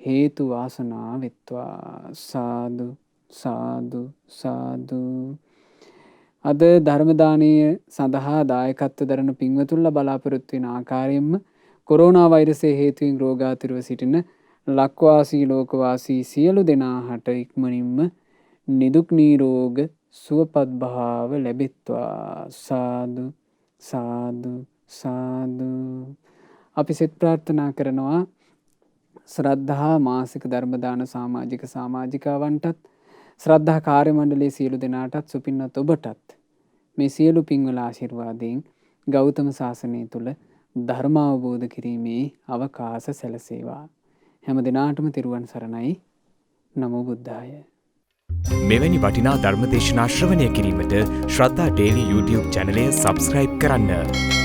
හේතු වාසනා වෙත්වා. සාදු සාදු සාදු. අද ධර්ම දානය සඳහා දායකත්ව දරන පින්වතුන්ලා බලාපොරොත්තු වෙන ආකාරයෙන්ම කොරෝනා වෛරසය හේතුවෙන් රෝගාතුරව සිටින ලක්වාසී ලෝකවාසී සියලු දෙනාට ඉක්මනින්ම නිදුක් නිරෝග සුවපත් භාව ලැබෙත්වා. සාදු සාදු සාදු. අපි සෙත් ප්‍රාර්ථනා කරනවා ශ්‍රද්ධා මාසික ධර්ම දාන සමාජිකාවන්ටත් ශ්‍රද්ධා කාර්ය මණ්ඩලයේ සියලු දෙනාටත් සුපින්වත් ඔබටත් මේ සියලු පින්වල ආශිර්වාදයෙන් ගෞතම සාසනය තුල ධර්ම අවබෝධ කිරීමේ අවකාශ සැලසේවා. හැම දිනාටම තෙරුවන් සරණයි. නමෝ බුද්ධාය. මෙවැනි වටිනා ධර්ම දේශනා ශ්‍රවණය කිරීමට ශ්‍රද්ධා ඩේලි YouTube චැනලය සබ්ස්ක්‍රයිබ් කරන්න.